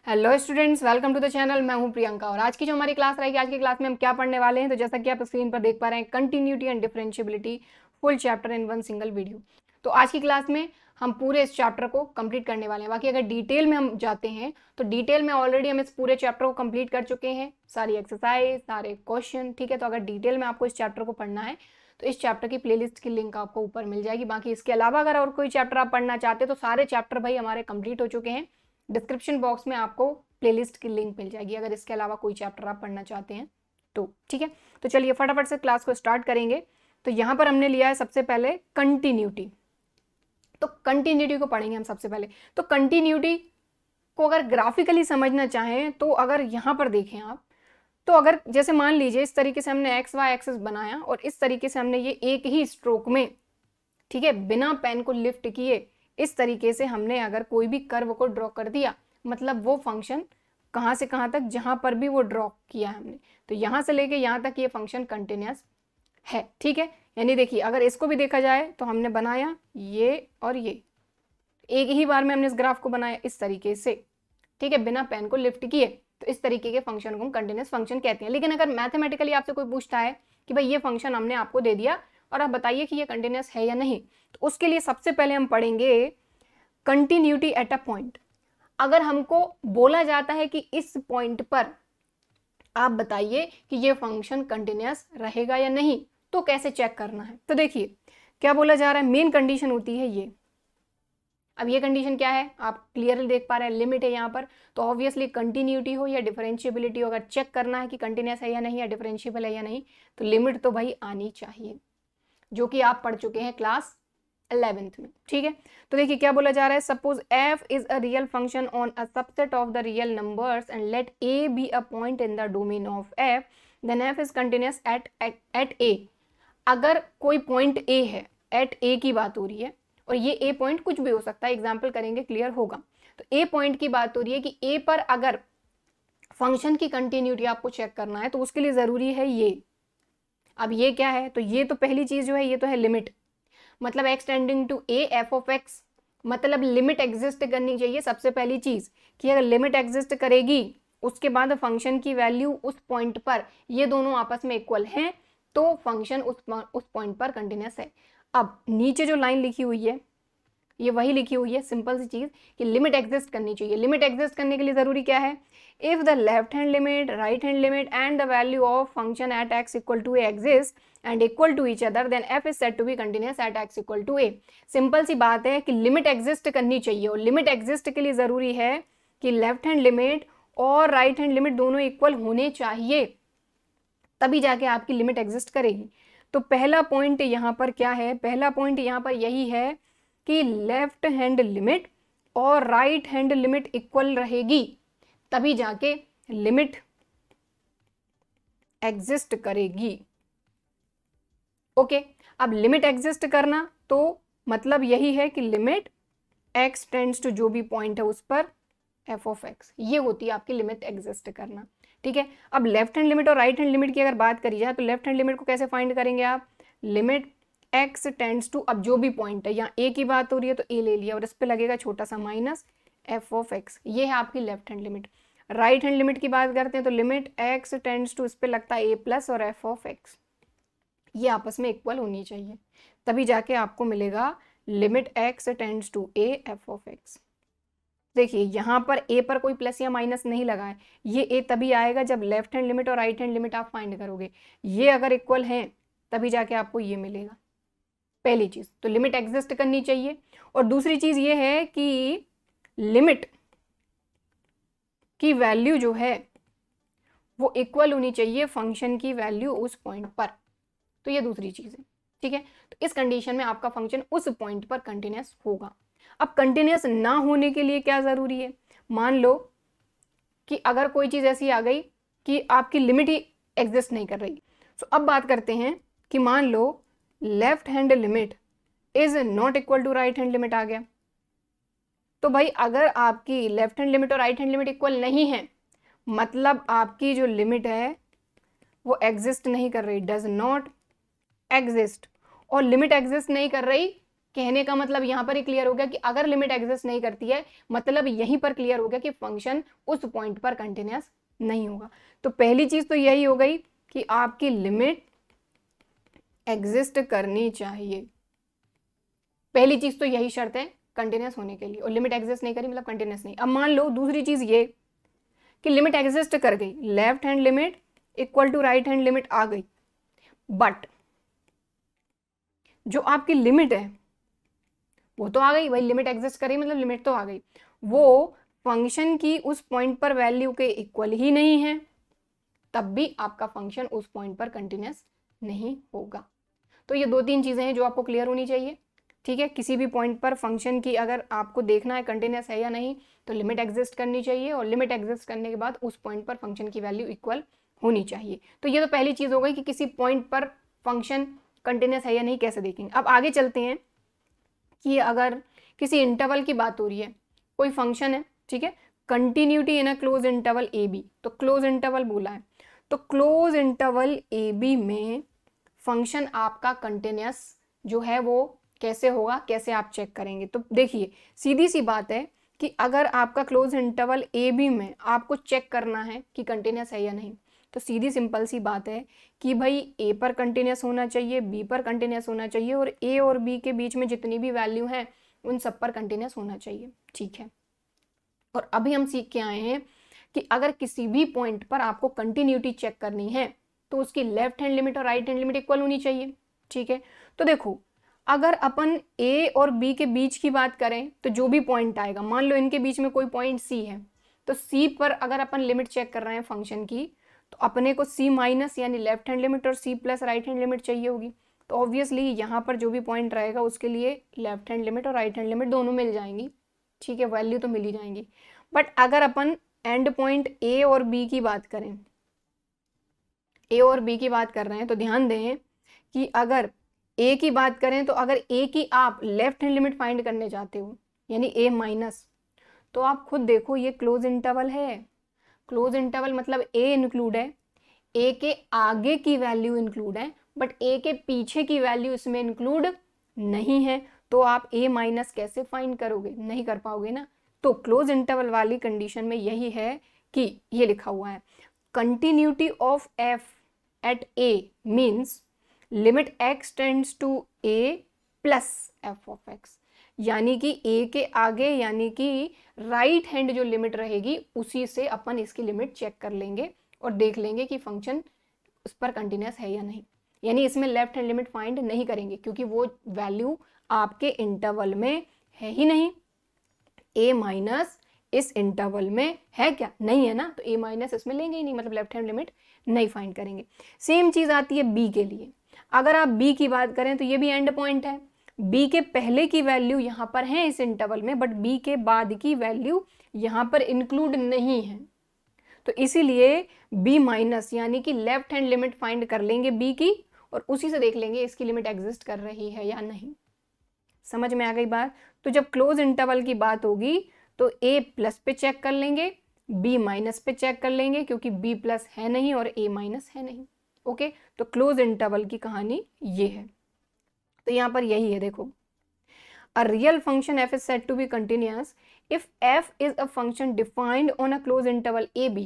Hello students, welcome to the channel. मैं हूं प्रियंका और आज की जो हमारी क्लास रहेगी, आज की क्लास में हम क्या पढ़ने वाले हैं, तो जैसा कि आप स्क्रीन पर देख पा रहे हैं, continuity and differentiability full chapter in one single video. तो आज की क्लास में हम पूरे इस चैप्टर को कंप्लीट करने वाले हैं। बाकी अगर डिटेल में हम जाते हैं तो डिटेल में ऑलरेडी हम इस पूरे चैप्टर को कंप्लीट कर चुके हैं, सारी एक्सरसाइज, सारे क्वेश्चन, ठीक है। तो अगर डिटेल में आपको इस चैप्टर को पढ़ना है तो इस चैप्टर की प्लेलिस्ट की लिंक आपको ऊपर मिल जाएगी। बाकी इसके अलावा अगर और कोई चैप्टर आप पढ़ना चाहते हैं तो सारे चैप्टर भाई हमारे कंप्लीट हो चुके हैं। डिस्क्रिप्शन बॉक्स में आपको प्लेलिस्ट की लिंक मिल जाएगी अगर इसके अलावा कोई चैप्टर आप पढ़ना चाहते हैं तो, ठीक है। तो चलिए फटाफट से क्लास को स्टार्ट करेंगे। तो यहाँ पर हमने लिया है सबसे पहले कंटिन्यूटी। तो कंटिन्यूटी को पढ़ेंगे हम सबसे पहले। तो कंटिन्यूटी को अगर ग्राफिकली समझना चाहें तो अगर यहाँ पर देखें आप, तो अगर जैसे मान लीजिए इस तरीके से हमने एक्स वाई एक्सिस बनाया और इस तरीके से हमने ये एक ही स्ट्रोक में, ठीक है, बिना पेन को लिफ्ट किए इस तरीके से हमने अगर कोई भी कर्व को ड्रॉ कर दिया, मतलब वो फंक्शन कहाँ से कहाँ तक, जहाँ पर भी वो ड्रॉ किया हमने, तो यहाँ से लेके यहाँ तक ये फंक्शन कंटिन्यूस है, ठीक है। यानी देखिए अगर इसको भी देखा जाए तो हमने बनाया ये और ये एक ही बार में हमने इस ग्राफ को बनाया इस तरीके से, ठीक है, बिना पेन को लिफ्ट किए, तो इस तरीके के फंक्शन को हम कंटिन्यूस फंक्शन कहते हैं। लेकिन अगर मैथमेटिकली आपसे कोई पूछता है कि भाई ये फंक्शन हमने आपको दे दिया और आप बताइए कि ये कंटिन्यूस है या नहीं, तो उसके लिए सबसे पहले हम पढ़ेंगे कंटिन्यूटी एट अ पॉइंट। अगर हमको बोला जाता है कि इस पॉइंट पर आप बताइए कि ये फंक्शन कंटिन्यूस रहेगा या नहीं, तो कैसे चेक करना है। तो देखिए क्या बोला जा रहा है, मेन कंडीशन होती है ये। अब ये कंडीशन क्या है आप क्लियरली देख पा रहे हैं, लिमिट है यहाँ पर, तो ऑब्वियसली कंटिन्यूटी हो या डिफरेंशिएबिलिटी हो, अगर चेक करना है कि कंटिन्यूस है या नहीं या डिफरेंशिएबल है या नहीं, तो लिमिट तो भाई आनी चाहिए, जो कि आप पढ़ चुके हैं क्लास 11th में, ठीक है। तो देखिए क्या बोला जा रहा है, suppose f is a real function on a subset of the real numbers and let a be a point in the domain of f, then f is continuous at a। अगर कोई पॉइंट a है, at a की बात हो रही है, और ये a पॉइंट कुछ भी हो सकता है, एग्जाम्पल करेंगे क्लियर होगा। तो a पॉइंट की बात हो रही है कि a पर अगर फंक्शन की कंटिन्यूटी आपको चेक करना है तो उसके लिए जरूरी है ये। अब ये क्या है, तो ये तो पहली चीज जो है ये तो है लिमिट, मतलब x tending to a f of x, मतलब लिमिट एग्जिस्ट करनी चाहिए सबसे पहली चीज, कि अगर लिमिट एग्जिस्ट करेगी उसके बाद फंक्शन की वैल्यू उस पॉइंट पर ये दोनों आपस में इक्वल हैं, तो फंक्शन उस पॉइंट पर कंटिन्यूस है। अब नीचे जो लाइन लिखी हुई है ये वही लिखी हुई है, सिंपल सी चीज कि लिमिट एग्जिस्ट करनी चाहिए। लिमिट एग्जिस्ट करने के लिए जरूरी क्या है, if the left hand limit, right hand limit and the value of function at x equal to a exist and equal to each other, then f is said to be continuous at x equal to a। Simple सी बात है कि limit exist करनी चाहिए, और limit exist के लिए जरूरी है कि लेफ्ट हैंड लिमिट और राइट हैंड लिमिट दोनों इक्वल होने चाहिए, तभी जाके आपकी लिमिट एग्जिस्ट करेगी। तो पहला पॉइंट यहाँ पर क्या है, पहला पॉइंट यहाँ पर यही है कि लेफ्ट हैंड लिमिट और राइट हैंड लिमिट इक्वल रहेगी, तभी जाके लिमिट एग्जिस्ट करेगी। ओके, अब लिमिट एग्जिस्ट करना तो मतलब यही है कि लिमिट x टेंड्स टू जो भी पॉइंट है उस पर f ऑफ x, ये होती है आपकी लिमिट एग्जिस्ट करना, ठीक है। अब लेफ्ट हैंड लिमिट और राइट हैंड लिमिट की अगर बात करी जाए तो लेफ्ट हैंड लिमिट को कैसे फाइंड करेंगे आप, लिमिट x टेंड्स टू, अब जो भी पॉइंट है, यहाँ a की बात हो रही है तो a ले लिया और इस पे लगेगा छोटा सा माइनस f ऑफ x, ये है आपकी left hand limit. Right hand limit की बात करते हैं तो लिमिट x टेंड्स टू, इस पे लगता है a प्लस और f ऑफ x, ये आपस में इक्वल होनी चाहिए, तभी जाके आपको मिलेगा limit x tends to a f of x। देखिए यहाँ पर a पर कोई प्लस या माइनस नहीं लगा है, ये a तभी आएगा जब लेफ्ट हैंड लिमिट और राइट हैंड लिमिट आप फाइंड करोगे, ये अगर इक्वल हैं तभी जाके आपको ये मिलेगा, पहली चीज। तो लिमिट एग्जिस्ट करनी चाहिए, और दूसरी चीज ये है कि लिमिट की वैल्यू जो है वो इक्वल होनी चाहिए फंक्शन की वैल्यू उस पॉइंट पर, तो ये दूसरी चीज है, ठीक है। तो इस कंडीशन में आपका फंक्शन उस पॉइंट पर कंटिन्यूस होगा। अब कंटिन्यूस ना होने के लिए क्या जरूरी है, मान लो कि अगर कोई चीज ऐसी आ गई कि आपकी लिमिट ही एग्जिस्ट नहीं कर रही, तो अब बात करते हैं कि मान लो left hand limit is not equal to right hand limit आ गया, तो भाई अगर आपकी लेफ्ट हैंड लिमिट और राइट हैंड लिमिट इक्वल नहीं है, मतलब आपकी जो लिमिट है वो एग्जिस्ट नहीं कर रही, डज नॉट एग्जिस्ट, और लिमिट एग्जिस्ट नहीं कर रही कहने का मतलब यहाँ पर ही क्लियर हो गया कि अगर लिमिट एग्जिस्ट नहीं करती है, मतलब यहीं पर क्लियर हो गया कि फंक्शन उस पॉइंट पर कंटिन्यूअस नहीं होगा। तो पहली चीज तो यही हो गई कि आपकी लिमिट एग्जिस्ट करनी चाहिए। पहली चीज तो यही शर्त है कंटिन्यूअस होने के लिए, और लिमिट एग्जिस्ट नहीं करी मतलब कंटिन्यूअस नहीं। अब मान लो दूसरी चीज ये कि लिमिट एग्जिस्ट कर गई, left hand limit equal to right hand limit आ गई, बट जो आपकी लिमिट है वो तो आ गई, वही लिमिट एग्जिस्ट करी मतलब लिमिट तो आ गई, वो फंक्शन की उस पॉइंट पर वैल्यू के इक्वल ही नहीं है, तब भी आपका फंक्शन उस पॉइंट पर कंटिन्यूअस नहीं होगा। तो ये 2-3 चीजें हैं जो आपको क्लियर होनी चाहिए, ठीक है। किसी भी पॉइंट पर फंक्शन की अगर आपको देखना है कंटिन्यूअस है या नहीं, तो लिमिट एग्जिस्ट करनी चाहिए, और लिमिट एग्जिस्ट करने के बाद उस पॉइंट पर फंक्शन की वैल्यू इक्वल होनी चाहिए। तो ये तो पहली चीज हो गई कि किसी पॉइंट पर फंक्शन कंटिन्यूअस है या नहीं कैसे देखेंगे। अब आगे चलते हैं कि अगर किसी इंटरवल की बात हो रही है, कोई फंक्शन है, ठीक है, continuity in a close interval a b, तो क्लोज इंटरवल बोला है, तो क्लोज इंटरवल ए बी में फंक्शन आपका कंटिन्यूअस जो है वो कैसे होगा, कैसे आप चेक करेंगे। तो देखिए सीधी सी बात है कि अगर आपका क्लोज इंटरवल ए बी में आपको चेक करना है कि कंटिन्यूअस है या नहीं, तो सीधी सिंपल सी बात है कि भाई ए पर कंटिन्यूअस होना चाहिए, बी पर कंटिन्यूअस होना चाहिए, और ए और बी के बीच में जितनी भी वैल्यू है उन सब पर कंटिन्यूअस होना चाहिए, ठीक है। और अभी हम सीख के आए हैं कि अगर किसी भी पॉइंट पर आपको कंटिन्यूटी चेक करनी है तो उसकी लेफ्ट हैंड लिमिट और राइट हैंड लिमिट इक्वल होनी चाहिए, ठीक है। तो देखो अगर अपन ए और बी के बीच की बात करें तो जो भी पॉइंट आएगा, मान लो इनके बीच में कोई पॉइंट सी है, तो सी पर अगर अपन लिमिट चेक कर रहे हैं फंक्शन की, तो अपने को सी माइनस यानी लेफ्ट हैंड लिमिट और c plus right hand limit चाहिए होगी। तो ऑब्वियसली यहाँ पर जो भी पॉइंट रहेगा उसके लिए लेफ्ट हैंड लिमिट और राइट हैंड लिमिट दोनों मिल जाएंगी, ठीक है, वैल्यू तो मिल ही जाएंगी। बट अगर अपन एंड पॉइंट ए और बी की बात करें, ए और बी की बात कर रहे हैं, तो ध्यान दें कि अगर ए की बात करें तो अगर ए की आप लेफ्ट हैंड लिमिट फाइंड करने जाते हो यानी ए माइनस, तो आप खुद देखो ये क्लोज इंटरवल है, क्लोज इंटरवल मतलब ए इंक्लूड है, ए के आगे की वैल्यू इंक्लूड है, बट ए के पीछे की वैल्यू इसमें इंक्लूड नहीं है, तो आप ए माइनस कैसे फाइंड करोगे, नहीं कर पाओगे ना। तो क्लोज इंटरवल वाली कंडीशन में यही है कि ये लिखा हुआ है continuity of f at a means limit x tends to a plus f of x, यानी कि ए के आगे यानी कि राइट हैंड जो लिमिट रहेगी उसी से अपन इसकी लिमिट चेक कर लेंगे और देख लेंगे कि फंक्शन उस पर कंटिन्यूअस है या नहीं। यानी इसमें लेफ्ट हैंड लिमिट फाइंड नहीं करेंगे क्योंकि वो वैल्यू आपके इंटरवल में है ही नहीं। ए माइनस इस इंटरवल में है क्या, नहीं है ना, तो ए माइनस इसमें लेंगे ही नहीं, मतलब लेफ्ट हैंड लिमिट नहीं फाइंड करेंगे। सेम चीज आती है बी के लिए। अगर आप बी की बात करें तो ये भी एंड पॉइंट है, बी के पहले की वैल्यू यहाँ पर है इस इंटरवल में, बट बी के बाद की वैल्यू यहाँ पर इंक्लूड नहीं है, तो इसीलिए बी माइनस यानी कि लेफ्ट हैंड लिमिट फाइंड कर लेंगे बी की और उसी से देख लेंगे इसकी लिमिट एग्जिस्ट कर रही है या नहीं। समझ में आ गई बात। तो जब क्लोज इंटरवल की बात होगी तो ए प्लस पे चेक कर लेंगे, बी माइनस पे चेक कर लेंगे क्योंकि बी प्लस है नहीं और ए माइनस है नहीं। ओके, तो क्लोज इंटरवल की कहानी ये है। तो यहाँ पर यही है, देखो a real function f is said to be continuous if f is a function defined on a closed interval ab,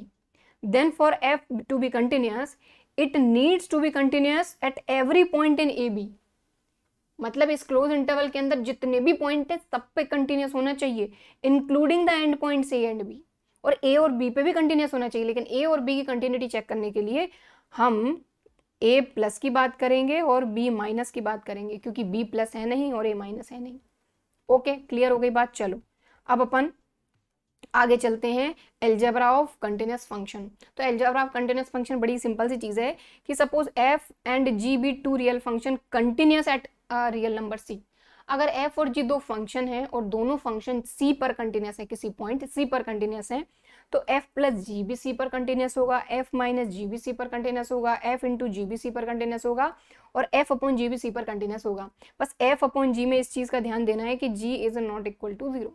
then for f to be continuous it needs to be continuous at every point in ab। मतलब इस close interval के अंदर जितने भी point है सब पे continuous होना चाहिए including the end points a and b, और ए और बी पे भी कंटिन्यूस होना चाहिए। लेकिन ए और बी की कंटिन्यूटी चेक करने के लिए हम ए प्लस की बात करेंगे और बी माइनस की बात करेंगे क्योंकि बी प्लस है नहीं और ए माइनस है नहीं। ओके, क्लियर हो गई बात। चलो अब अपन आगे चलते हैं एलजेब्रा ऑफ कंटिन्यूअस फंक्शन। तो एलजेब्रा ऑफ कंटिन्यूअस फंक्शन बड़ी सिंपल सी चीज है कि suppose f and g be two real function continuous at real number c. अगर एफ और जी दो फंक्शन है और दोनों फंक्शन सी पर कंटिन्यूअस है, किसी पॉइंट सी पर कंटिन्यूअस है, तो एफ प्लस जी भी सी पर कंटिन्यूअस होगा, एफ माइनस जी भी सी पर कंटिन्यूअस होगा, एफ इंटू जी भी सी पर कंटिन्यूअस होगा और एफ अपॉन जी भी सी पर कंटिन्यूअस होगा। बस एफ अपॉन जी में इस चीज का ध्यान देना है कि g is not equal to 0,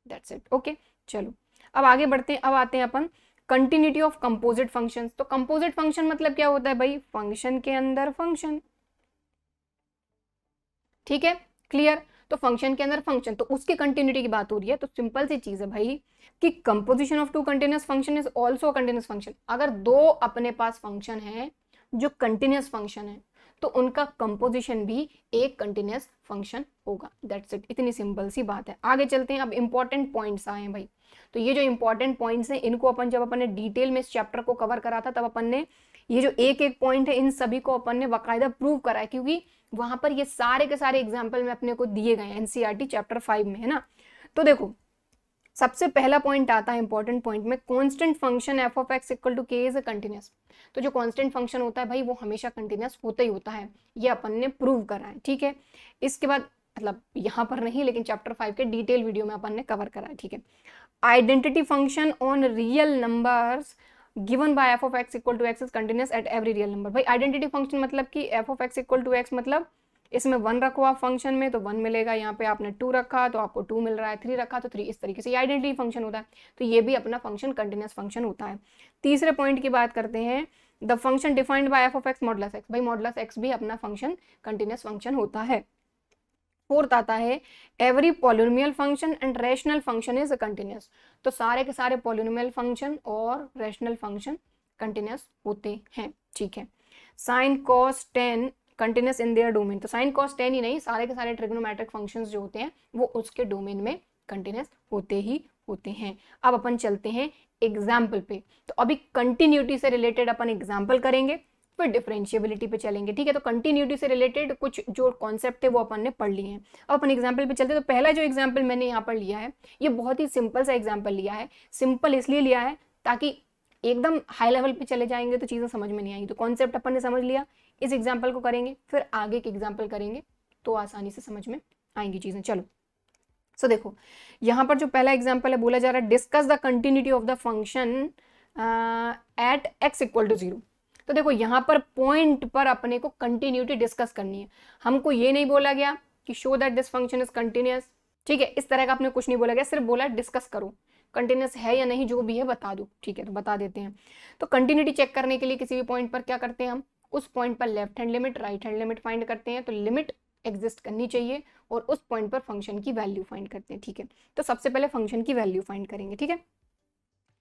that's it. Okay, चलो अब आगे बढ़ते हैं। अब आते हैं अपन कंटिन्यूटी ऑफ कंपोजिट फंक्शंस। तो कंपोजिट फंक्शन मतलब क्या होता है भाई, फंक्शन के अंदर फंक्शन, ठीक है, क्लियर। तो फंक्शन के अंदर फंक्शन, तो उसकी कंटिन्यूटी की बात हो रही है। तो सिंपल सी चीज है भाई कि composition of two continuous function is also continuous function. अगर दो अपने पास फंक्शन है जो कंटिन्यूअस फंक्शन है तो उनका कंपोजिशन भी एक कंटिन्यूअस फंक्शन होगा। दैट्स इट, इतनी सिंपल सी बात है। आगे चलते हैं, अब इंपॉर्टेंट पॉइंट्स आए हैं भाई। तो ये जो इंपॉर्टेंट पॉइंट्स हैं इनको अपन जब अपन ने डिटेल में इस चैप्टर को कवर करा था तब अपन ने ये जो एक एक पॉइंट है इन सभी को अपन ने बाकायदा प्रूव करा है, क्योंकि वहां पर ये सारे के सारे एग्जाम्पल में अपने को दिए गए हैं एनसीईआरटी चैप्टर 5 में, है ना। तो देखो सबसे पहला पॉइंट आता है इंपॉर्टेंट पॉइंट में, constant function f of x equal to k is a continuous. तो जो कांस्टेंट फंक्शन होता है भाई वो हमेशा कंटिन्यूअस होता ही होता है, ये अपन ने प्रूव करा है, ठीक है। इसके बाद मतलब यहाँ पर नहीं लेकिन चैप्टर 5 के डिटेल वीडियो में अपन ने कवर करा है, ठीक है। Identity function on real numbers given by f of x equal to x is continuous at every real number. भाई आइडेंटिटी फंक्शन मतलब कि f of x equal to x मतलब इसमें 1 रखो आप फंक्शन में तो 1 मिलेगा, यहाँ पे आपने 2 रखा तो आपको 2 मिल रहा है, 3 रखा तो 3, इस तरीके से ये आइडेंटिटी फंक्शन होता है। तो ये भी अपना फंक्शन कंटिन्यूअस फंक्शन होता है। तीसरे पॉइंट की बात करते हैं, the function defined by f of x modulus x. भाई मॉडुलस एक्स भी अपना फंक्शन कंटिन्यूअस फंक्शन होता है। फोर्थ आता है every polynomial function and rational function is continuous. तो सारे के सारे पॉलिनोमियल फंक्शन और रैशनल फंक्शन कंटिन्यूअस होते हैं, ठीक है। Sine cos tan continuous in their domain. तो साइन कॉस टेन ही नहीं, सारे के सारे ट्रिग्नोमेट्रिक फंक्शंस जो होते हैं वो उसके डोमेन में कंटिन्यूअस होते ही होते हैं। अब अपन चलते हैं एग्जाम्पल पे। तो अभी कंटिन्यूटी से रिलेटेड अपन एग्जाम्पल करेंगे, फिर डिफरेंशिएबिलिटी पे चलेंगे, ठीक है। तो कंटिन्यूटी से रिलेटेड कुछ जो कॉन्सेप्ट है वो अपन ने पढ़ लिए हैं। अब अपन एग्जाम्पल पे चलते हैं। तो पहला जो एग्जाम्पल मैंने यहाँ पर लिया है ये बहुत ही सिंपल सा एग्जाम्पल लिया है। सिंपल इसलिए लिया है ताकि एकदम हाई लेवल पे चले जाएंगे तो चीज़ें समझ में नहीं आएंगी। तो कॉन्सेप्ट अपन ने समझ लिया, इस एग्जाम्पल को करेंगे फिर आगे के एग्जाम्पल करेंगे तो आसानी से समझ में आएंगी चीज़ें। चलो सो देखो यहाँ पर जो पहला एग्जाम्पल है बोला जा रहा है discuss the continuity of the function at x equal to 0। तो देखो यहाँ पर पॉइंट पर अपने को कंटिन्यूटी डिस्कस करनी है। हमको ये नहीं बोला गया कि show that this function is continuous, ठीक है, इस तरह का आपने कुछ नहीं बोला गया, सिर्फ बोला डिस्कस करो, कंटिन्यूअस है या नहीं जो भी है बता दो, ठीक है। तो बता देते हैं। तो कंटिन्यूटी चेक करने के लिए किसी भी पॉइंट पर क्या करते हैं हम, उस पॉइंट पर left hand limit right hand limit find करते हैं। तो लिमिट एग्जिस्ट करनी चाहिए और उस पॉइंट पर फंक्शन की वैल्यू फाइंड करते हैं, ठीक है। तो सबसे पहले फंक्शन की वैल्यू फाइंड करेंगे, ठीक है।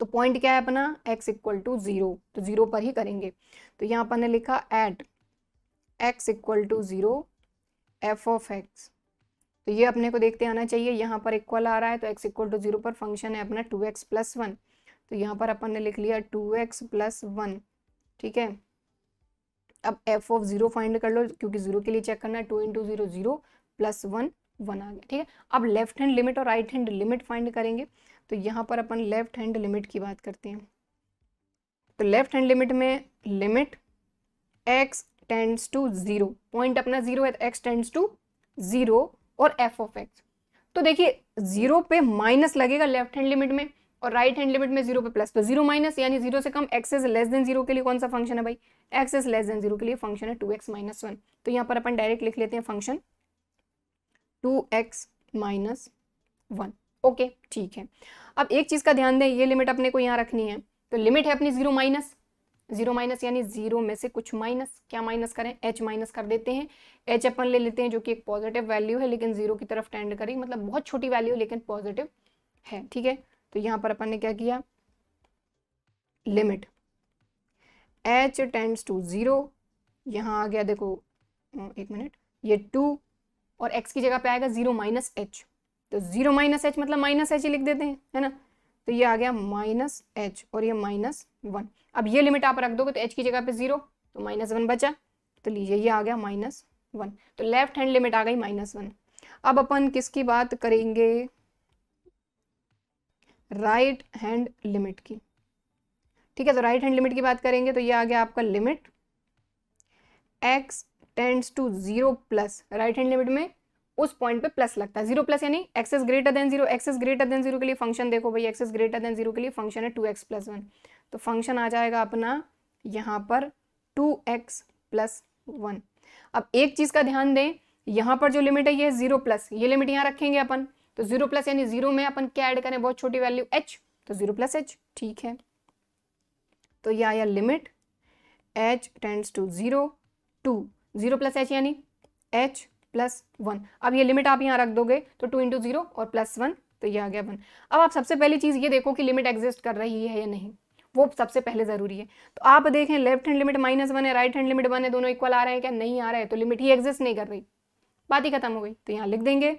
तो पॉइंट क्या है अपना x इक्वल टू 0, तो 0 पर ही करेंगे। तो यहाँ पर ने लिखा at x equal to 0 f of x. तो ये अपने को देखते आना चाहिए, यहाँ पर इक्वल आ रहा है तो x इक्वल टू 0 पर फंक्शन है अपना 2x प्लस 1। तो यहाँ पर अपन ने लिख लिया 2x प्लस 1, ठीक है। अब f ऑफ 0 फाइंड कर लो क्योंकि 0 के लिए चेक करना है, 2 इंटू 0 0 प्लस 1 1 आ गया, ठीक है। अब लेफ्ट हैंड लिमिट और राइट हैंड लिमिट फाइंड करेंगे। तो यहाँ पर अपन लेफ्ट हैंड लिमिट की बात करते हैं। तो लेफ्ट हैंड लिमिट में limit x tends to 0, point अपना 0 है तो x टेंड्स टू 0 और f ऑफ x। तो देखिए 0 पे माइनस लगेगा लेफ्ट हैंड लिमिट में और राइट हैंड लिमिट में 0 पे प्लस, तो 0 माइनस यानी 0 से कम। x इज लेस देन 0 के लिए कौन सा फंक्शन है भाई, x इज लेस देन 0 के लिए फंक्शन है 2x माइनस 1। तो यहाँ पर अपन डायरेक्ट लिख लेते हैं फंक्शन 2x माइनस 1, ओके, ठीक है। अब एक चीज का ध्यान दें, ये लिमिट अपने को यहाँ रखनी है। तो लिमिट है अपनी 0 माइनस, 0 माइनस यानी 0 में से कुछ माइनस, क्या माइनस करें, h माइनस कर देते हैं। h अपन ले लेते हैं जो कि एक पॉजिटिव वैल्यू है लेकिन 0 की तरफ टेंड करेगी, मतलब बहुत छोटी वैल्यू लेकिन पॉजिटिव है, ठीक है। तो यहाँ पर अपन ने क्या किया, लिमिट h टेंड्स टू 0, यहाँ आ गया देखो एक मिनट, ये 2 और x की जगह पे आएगा 0 माइनस h। तो 0 माइनस h मतलब माइनस h लिख देते हैं, है ना। तो ये आ गया माइनस h और ये माइनस 1। अब ये लिमिट आप रख दोगे तो h की जगह पे 0 तो माइनस 1 बचा, तो लीजिए ये आ गया माइनस 1। तो लेफ्ट हैंड लिमिट आ गई माइनस 1। अब अपन किसकी बात करेंगे, राइट हैंड लिमिट की, ठीक है। तो राइट हैंड लिमिट की बात करेंगे तो ये आ गया आपका limit x tends to 0 plus, right hand limit में उस पॉइंट पे प्लस लगता है, 0 प्लस यानी x is greater than 0, x is greater than 0 के लिए फंक्शन देखो भाई, x इज ग्रेटर देन 0 के लिए फंक्शन है 2x प्लस 1। तो फंक्शन आ जाएगा अपना यहाँ पर 2x प्लस 1। अब एक चीज का ध्यान दें, यहाँ पर जो लिमिट है ये 0 प्लस, ये लिमिट यहाँ रखेंगे अपन। तो 0 प्लस यानी 0 में अपन क्या ऐड करें, बहुत छोटी वैल्यू h, तो 0 प्लस h, ठीक है। तो ये आया limit h tends to 0 2, 0 plus h यानी h +1। अब ये लिमिट आप यहाँ रख दोगे तो 2 × 0 और +1, तो ये आ गया 1। अब आप सबसे पहली चीज़ ये देखो कि लिमिट एग्जिस्ट कर रही है या नहीं, वो सबसे पहले ज़रूरी है। तो आप देखें लेफ्ट हैंड लिमिट -1 है, राइट हैंड लिमिट 1 है, दोनों इक्वल आ रहे हैं क्या? नहीं आ रहे हैं, तो लिमिट ही एग्जिस्ट नहीं कर रही, बात ही खत्म हो गई। तो यहाँ लिख देंगे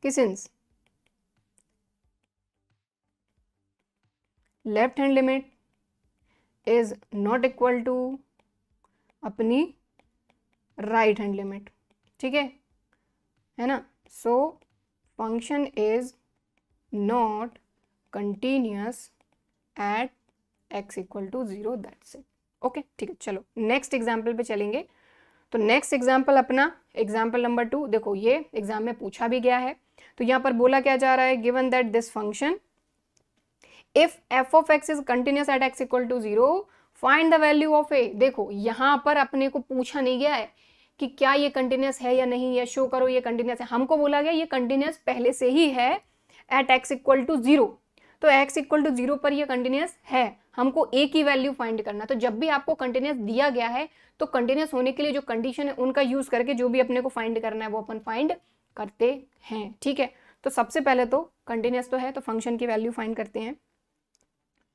कि since left hand limit is not equal to अपनी राइट हैंड लिमिट, ठीक है ना, so function is not continuous at x = 0, that's it. Okay, ठीक है, चलो नेक्स्ट एग्जाम्पल पे चलेंगे। तो नेक्स्ट एग्जाम्पल अपना एग्जाम्पल नंबर 2, देखो ये एग्जाम में पूछा भी गया है। तो यहाँ पर बोला क्या जा रहा है, given that this function if f of x is continuous at x = 0 find the value of a। देखो यहाँ पर अपने को पूछा नहीं गया है कि क्या ये कंटिन्यूअस है या नहीं है, शो करो ये कंटिन्यूअस है, हमको बोला गया ये कंटिन्यूअस पहले से ही है एट x = 0, तो x = 0 पर ये कंटिन्यूअस है, हमको a की वैल्यू फाइंड करना। तो जब भी आपको कंटिन्यूअस दिया गया है तो कंटिन्यूअस होने के लिए जो कंडीशन है उनका यूज करके जो भी अपने को फाइंड करना है वो अपन फाइंड करते हैं, ठीक है। तो सबसे पहले तो कंटिन्यूअस तो है तो फंक्शन की वैल्यू फाइंड करते हैं।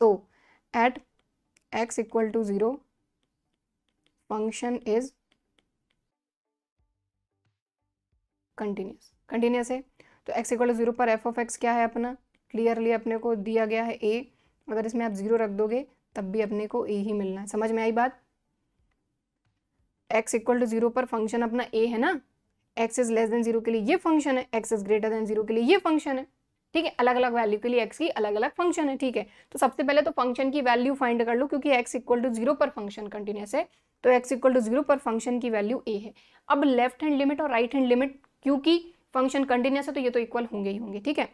तो at x = 0 function is continuous है। तो x = 0 पर f of x क्या है अपना, क्लियरली अपने को दिया गया है a, अगर इसमें आप 0 रख दोगे तब भी अपने को a ही मिलना है। समझ में आई बात? x = 0 पर फंक्शन अपना a है ना, x इज लेस देन 0 के लिए ये फंक्शन है, x इज ग्रेटर देन 0 के लिए ये फंक्शन है, ठीक है। अलग अलग वैल्यू के लिए x की अलग अलग फंक्शन है, ठीक है। तो सबसे पहले तो फंक्शन की वैल्यू फाइंड कर लो, क्योंकि x = 0 पर फंक्शन कंटिन्यूअस है, तो x = 0 पर फंक्शन की वैल्यू a है। अब लेफ्ट हैंड लिमिट और राइट हैंड लिमिट, क्योंकि फंक्शन कंटिन्यूअस है तो ये तो इक्वल होंगे ही होंगे, ठीक है।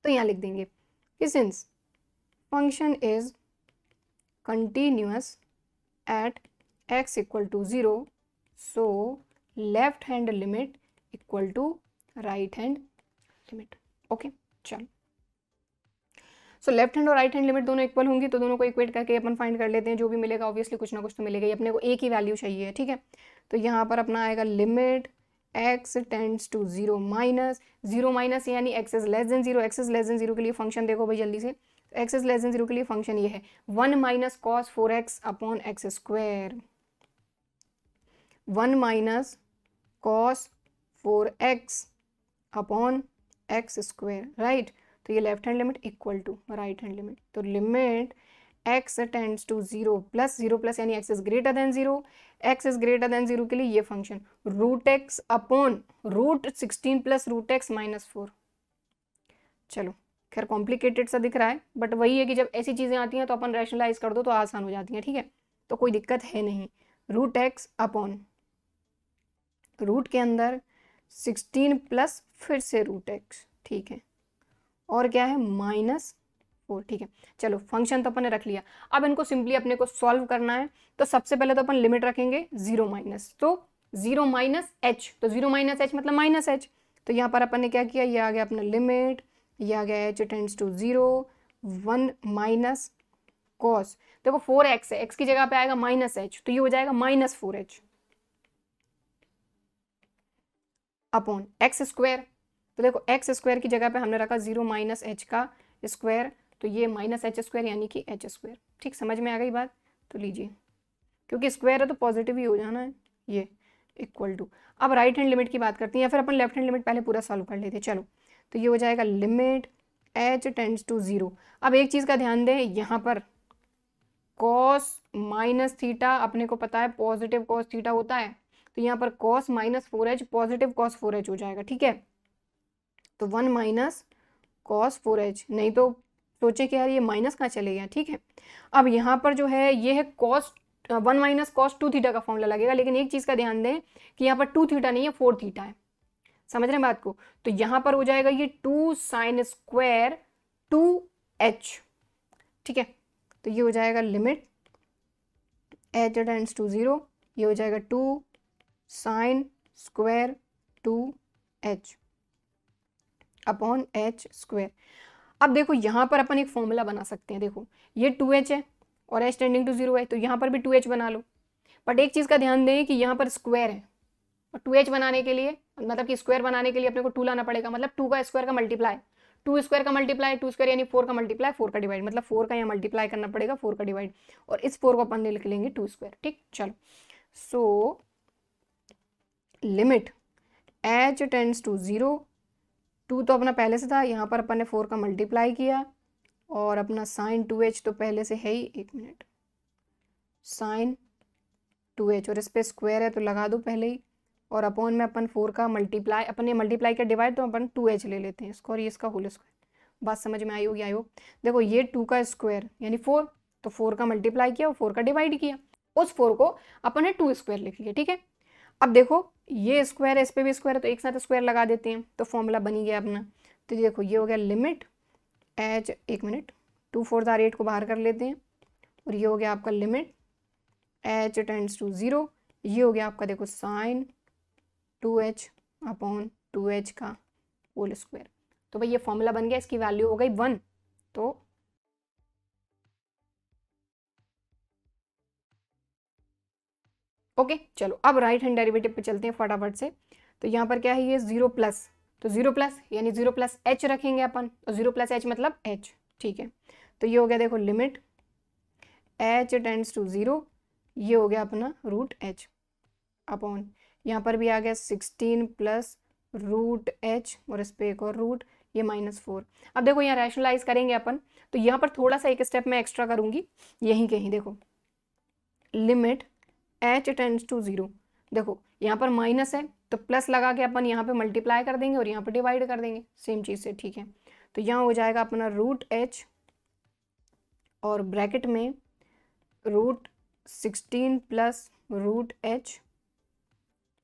तो यहाँ लिख देंगे कि since function is continuous at x = 0 so left hand limit equal to right hand limit. Okay, चलो सो लेफ्ट हैंड और राइट हैंड लिमिट दोनों इक्वल होंगी तो दोनों को इक्वेट करके अपन फाइंड कर लेते हैं। जो भी मिलेगा ऑब्वियसली कुछ ना कुछ तो मिलेगा ही, अपने को a की वैल्यू चाहिए, ठीक है। तो यहाँ पर अपना आएगा limit x tends to 0 minus यानी x is less than 0, x is less than 0 के लिए फंक्शन देखो भाई जल्दी से, x इज लेस देन 0 के लिए फंक्शन ये है 1 - cos 4x upon x square, 1 - cos 4x upon x square, right. तो ये left hand limit equal to right hand limit, तो limit x tends to 0 plus यानी x is greater than 0, x is greater than 0 के लिए ये function √x upon √16 + √x - 4। चलो खैर complicated सा दिख रहा है, बट वही है कि जब ऐसी चीज़ें आती हैं तो अपन रैशनलाइज कर दो तो आसान हो जाती हैं, ठीक है। तो कोई दिक्कत है नहीं, √x अपॉन रूट के अंदर 16 प्लस फिर से √x, ठीक है, और क्या है -4, ठीक है। चलो फंक्शन तो अपन ने रख लिया, अब इनको सिंपली अपने को सॉल्व करना है। तो सबसे पहले तो अपन लिमिट रखेंगे 0 तो 0 - h, तो 0 - h मतलब -h। तो यहाँ पर अपन ने क्या किया, ये आ गया अपना लिमिट, ये आ गया h टेंड्स टू 0 1 - cos, देखो 4x है, x की जगह पे आएगा -h तो ये हो जाएगा -4h अपॉन x स्क्वायर। तो देखो x स्क्वायर की जगह पे हमने रखा 0 - h का स्क्वायर, तो ये -h स्क्वायर यानी कि h स्क्वायर, ठीक, समझ में आ गई बात। तो लीजिए क्योंकि स्क्वायर है तो पॉजिटिव ही हो जाना है, ये इक्वल टू। अब राइट हैंड लिमिट की बात करते हैं या फिर अपन लेफ्ट हैंड लिमिट पहले पूरा सॉल्व कर लेते हैं। चलो तो ये हो जाएगा लिमिट h टेंड्स टू 0। अब एक चीज़ का ध्यान दें, यहाँ पर cos - थीटा अपने को पता है पॉजिटिव cos थीटा होता है, तो यहाँ पर cos -4h positive cos 4h हो जाएगा, ठीक है। तो 1 - cos 4h, नहीं तो सोचे कि यार ये माइनस कहाँ चले गया, ठीक है। अब यहाँ पर जो है ये है cos 1 - cos 2 थीटा का फॉर्मूला लगेगा, लेकिन एक चीज़ का ध्यान दें कि यहाँ पर 2 थीटा नहीं है 4 थीटा है, समझ रहे हैं बात को। तो यहाँ पर हो जाएगा ये 2 sin स्क्वायर 2h, ठीक है। तो ये हो जाएगा लिमिट h टेंड्स टू 0, ये हो जाएगा 2 sin square 2h upon h square. अब देखो यहाँ पर अपन एक फॉर्मूला बना सकते हैं, देखो ये 2h है और h टेंडिंग टू 0 है, तो यहाँ पर भी 2h बना लो, बट एक चीज़ का ध्यान दें कि यहाँ पर स्क्वायर है, और 2h बनाने के लिए मतलब कि स्क्वायर बनाने के लिए अपने को 2 लाना पड़ेगा, मतलब 2 का स्क्वायर का मल्टीप्लाई, 2 स्क्वायर का मल्टीप्लाई, 2 स्क्वायर यानी 4 का मल्टीप्लाई, 4 का डिवाइड, मतलब 4 का यहाँ मल्टीप्लाई करना पड़ेगा, 4 का डिवाइड, और इस 4 को अपन लिख लेंगे 2 स्क्वायर। ठीक, चलो, so limit h tends to 0, 2 तो अपना पहले से था, यहाँ पर अपन ने 4 का मल्टीप्लाई किया, और अपना साइन 2h तो पहले से है ही, एक मिनट, साइन 2h, और इस पर स्क्वायर है तो लगा दो पहले ही, और अपॉन में अपन 4 का मल्टीप्लाई, अपन ने मल्टीप्लाई का डिवाइड तो अपन 2h ले लेते हैं इसको, और ये इसका होल स्क्वायर। बात समझ में आई होगी, आई होप। देखो ये 2 का स्क्वायर यानी 4, तो 4 का मल्टीप्लाई किया और 4 का डिवाइड किया, उस 4 को अपन ने 2 स्क्वायर लिख लिया। ठीक है, अब देखो ये स्क्वायर है, इस पर भी स्क्वायर है, तो एक साथ स्क्वायर लगा देते हैं, तो फॉर्मूला बनी गया अपना। तो देखो ये हो गया लिमिट एच, एक मिनट, 2 4 जार 8 को बाहर कर लेते हैं, और ये हो गया आपका लिमिट h टेंड्स टू 0, ये हो गया आपका देखो साइन 2h अपॉन 2h का होल स्क्वायर। तो भाई ये फॉर्मूला बन गया, इसकी वैल्यू हो गई 1। तो ओके, चलो अब राइट हैंड डेरिवेटिव पे चलते हैं फटाफट से। तो यहाँ पर क्या है, ये 0 प्लस, तो 0 प्लस यानी 0 प्लस h रखेंगे अपन, तो 0 प्लस h मतलब h। ठीक है, तो ये हो गया देखो लिमिट h टेंड्स टू 0, ये हो गया अपना रूट h अपॉन, यहाँ पर भी आ गया 16 प्लस रूट h, और इस पर एक और रूट, ये -4। अब देखो यहाँ रैशनलाइज करेंगे अपन, तो यहाँ पर थोड़ा सा एक स्टेप मैं एक्स्ट्रा करूँगी, यहीं कहीं देखो लिमिट h टेंड्स टू 0, देखो यहाँ पर माइनस है तो प्लस लगा के अपन यहाँ पे मल्टीप्लाई कर देंगे और यहाँ पे डिवाइड कर देंगे सेम चीज़ से। ठीक है, तो यहाँ हो जाएगा अपना रूट h और ब्रैकेट में root 16 plus root h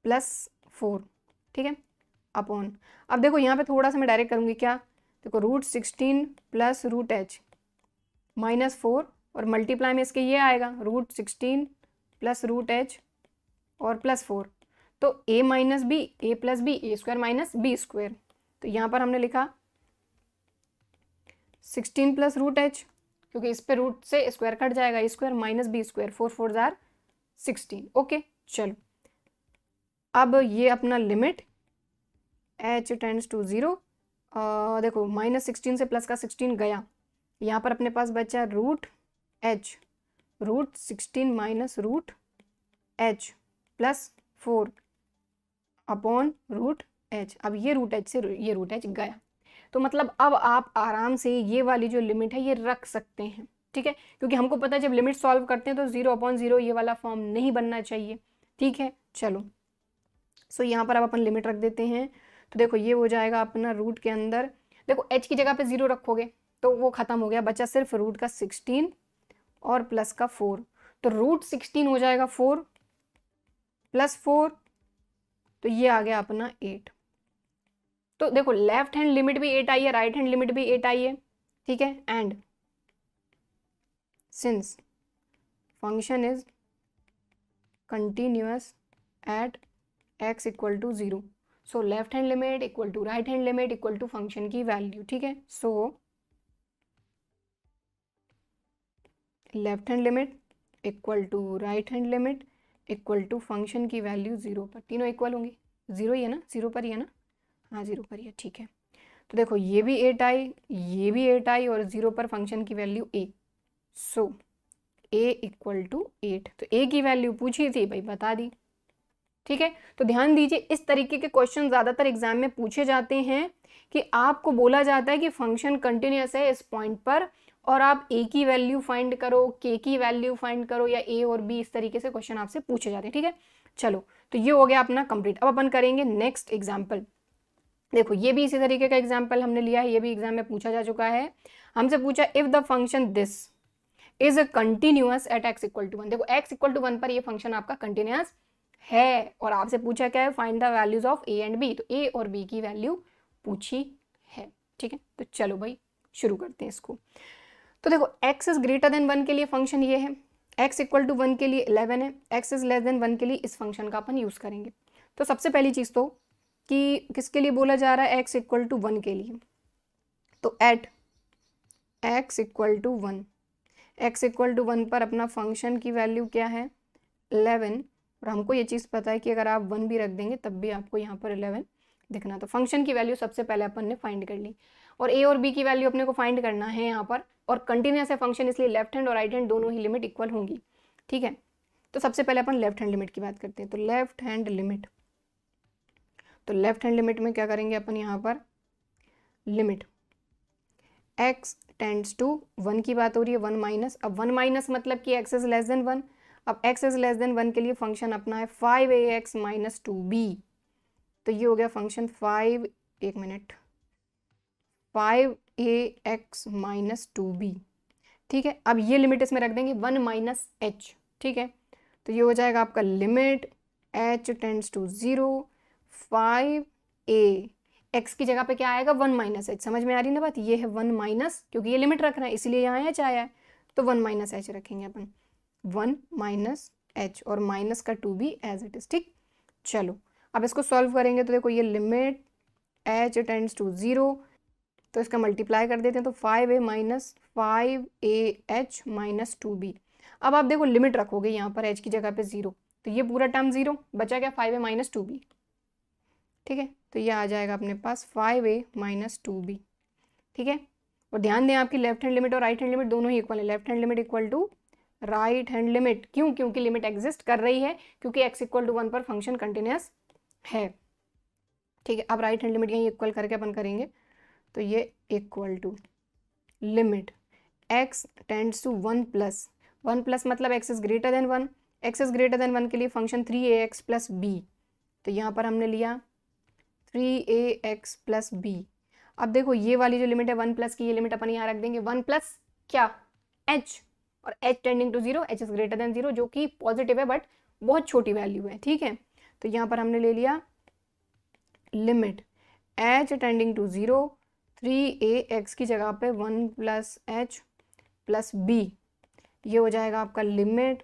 plus 4। ठीक है, अपॉन, अब देखो यहाँ पे थोड़ा सा मैं डायरेक्ट करूँगी, क्या देखो रूट 16 प्लस रूट h -4, और मल्टीप्लाई में इसके ये आएगा रूट 16 प्लस रूट h और प्लस 4, तो a minus b, a plus b, a square minus b square. तो यहाँ पर हमने लिखा 16 प्लस रूट h, क्योंकि इस पे रूट से स्क्वायर कट जाएगा, a square minus b square, 4 4 जार 16। ओके, चलो अब ये अपना लिमिट h टेंड्स टू 0, देखो -16 से प्लस का 16 गया, यहाँ पर अपने पास बचा root h, root 16 minus root h plus 4 upon root h। अब ये रूट h से ये रूट h गया, तो मतलब अब आप आराम से ये वाली जो लिमिट है ये रख सकते हैं। ठीक है, क्योंकि हमको पता है जब लिमिट सॉल्व करते हैं तो 0/0 ये वाला फॉर्म नहीं बनना चाहिए। ठीक है, चलो, सो यहाँ पर अब अपन लिमिट रख देते हैं, तो देखो ये हो जाएगा अपना रूट के अंदर, देखो h की जगह पे 0 रखोगे तो वो खत्म हो गया, बचा सिर्फ रूट का 16 और प्लस का 4, तो रूट 16 हो जाएगा 4 प्लस 4, तो ये आ गया अपना 8। तो देखो लेफ्ट हैंड लिमिट भी 8 आई है, राइट हैंड लिमिट भी 8 आई है। ठीक है, and since function is continuous at x equal to 0, so left hand limit equal to right hand limit equal to function की वैल्यू। ठीक है, so left hand limit equal to right hand limit equal to function की value 0 पर, तीनों equal होंगी, 0 ही है ना, 0 पर ही है ना, हाँ 0 पर ही है। ठीक है, तो देखो ये भी 8 आई, ये भी 8 आई, और 0 पर फंक्शन की value a, so a equal to 8, तो a की वैल्यू पूछी थी भाई, बता दी। ठीक है, तो ध्यान दीजिए इस तरीके के क्वेश्चन ज़्यादातर एग्जाम में पूछे जाते हैं कि आपको बोला जाता है कि फंक्शन कंटिन्यूअस है इस पॉइंट पर, और आप a की वैल्यू फाइंड करो, k की वैल्यू फाइंड करो, या a और b, इस तरीके से क्वेश्चन आपसे पूछे जाते हैं। ठीक है, चलो, तो ये हो गया अपना कंप्लीट। अब अपन करेंगे नेक्स्ट एग्जाम्पल। देखो ये भी इसी तरीके का एग्जाम्पल हमने लिया है, ये भी एग्जाम में पूछा जा चुका है। हमसे पूछा if the function this is continuous at x equal to 1, देखो x इक्वल टू 1 पर ये फंक्शन आपका कंटिन्यूअस है, और आपसे पूछा क्या है, find the values of a and b, तो a और b की वैल्यू पूछी है। ठीक है, तो चलो भाई शुरू करते हैं इसको। तो देखो x इज ग्रेटर देन 1 के लिए फंक्शन ये है, x इक्वल टू 1 के लिए 11 है, x इज लेस देन 1 के लिए इस फंक्शन का अपन यूज करेंगे। तो सबसे पहली चीज तो कि किसके लिए बोला जा रहा है, x इक्वल टू 1 के लिए, तो at x equal to 1, x equal to 1 पर अपना फंक्शन की वैल्यू क्या है 11, और हमको ये चीज़ पता है कि अगर आप 1 भी रख देंगे तब भी आपको यहाँ पर 11 दिखना। तो फंक्शन की वैल्यू सबसे पहले अपन ने फाइंड कर ली, और ए और बी की वैल्यू अपने को फाइंड करना है यहाँ पर, और कंटिन्यूअस है फंक्शन इसलिए लेफ्ट हैंड और राइट हैंड दोनों ही लिमिट इक्वल होंगी। ठीक है, तो सबसे पहले अपन लेफ्ट हैंड लिमिट की बात करते हैं। तो लेफ्ट हैंड लिमिट, तो लेफ्ट हैंड लिमिट में क्या करेंगे अपन, यहाँ पर लिमिट x टेंड्स टू 1 की बात हो रही है, 1 माइनस, अब 1 माइनस मतलब कि x इज लेस देन 1। अब x इज लेस देन 1 के लिए फंक्शन अपना है 5ax माइनस 2b। तो ये हो गया फंक्शन 5ax माइनस 2b। ठीक है, अब ये लिमिट इसमें रख देंगे 1 माइनस h। ठीक है, तो ये हो जाएगा आपका limit h tends to 0, 5a, x की जगह पे क्या आएगा 1 माइनस एच। समझ में आ रही ना बात, ये है 1 माइनस, क्योंकि ये लिमिट रख रहे हैं इसलिए यहाँ एच आया है, तो 1 माइनस एच रखेंगे अपन, 1 माइनस एच, और माइनस का 2b एज इट इज। ठीक, चलो अब इसको सॉल्व करेंगे तो देखो ये लिमिट h टेंड्स टू 0, तो इसका मल्टीप्लाई कर देते हैं, तो 5a minus 5ah minus 2b। अब आप देखो लिमिट रखोगे यहाँ पर h की जगह पे 0, तो ये पूरा टर्म 0 बचा क्या, 5a माइनस 2b। ठीक है, तो ये आ जाएगा अपने पास 5a माइनस 2b। ठीक है, और ध्यान दें आपकी लेफ्ट हैंड लिमिट और राइट हैंड लिमिट दोनों ही इक्वल है। Left hand limit equal to right hand limit, क्यों, क्योंकि लिमिट एग्जिस्ट कर रही है, क्योंकि x इक्वल टू 1 पर फंक्शन कंटिन्यूअस है। ठीक है, अब राइट हैंड लिमिट यहीं इक्वल करके अपन करेंगे, तो ये equal to limit x tends to 1 plus 1 plus मतलब x is greater than 1, x is greater than 1 के लिए फंक्शन 3ax प्लस b। तो यहाँ पर हमने लिया 3ax प्लस b। अब देखो ये वाली जो लिमिट है 1 प्लस की, ये लिमिट अपन यहाँ रख देंगे 1 प्लस क्या, h, और h tending to 0, h is greater than 0, जो कि पॉजिटिव है बट बहुत छोटी वैल्यू है। ठीक है, तो यहाँ पर हमने ले लिया limit h tending to 0, 3ax की जगह पे 1 प्लस h प्लस b। ये हो जाएगा आपका लिमिट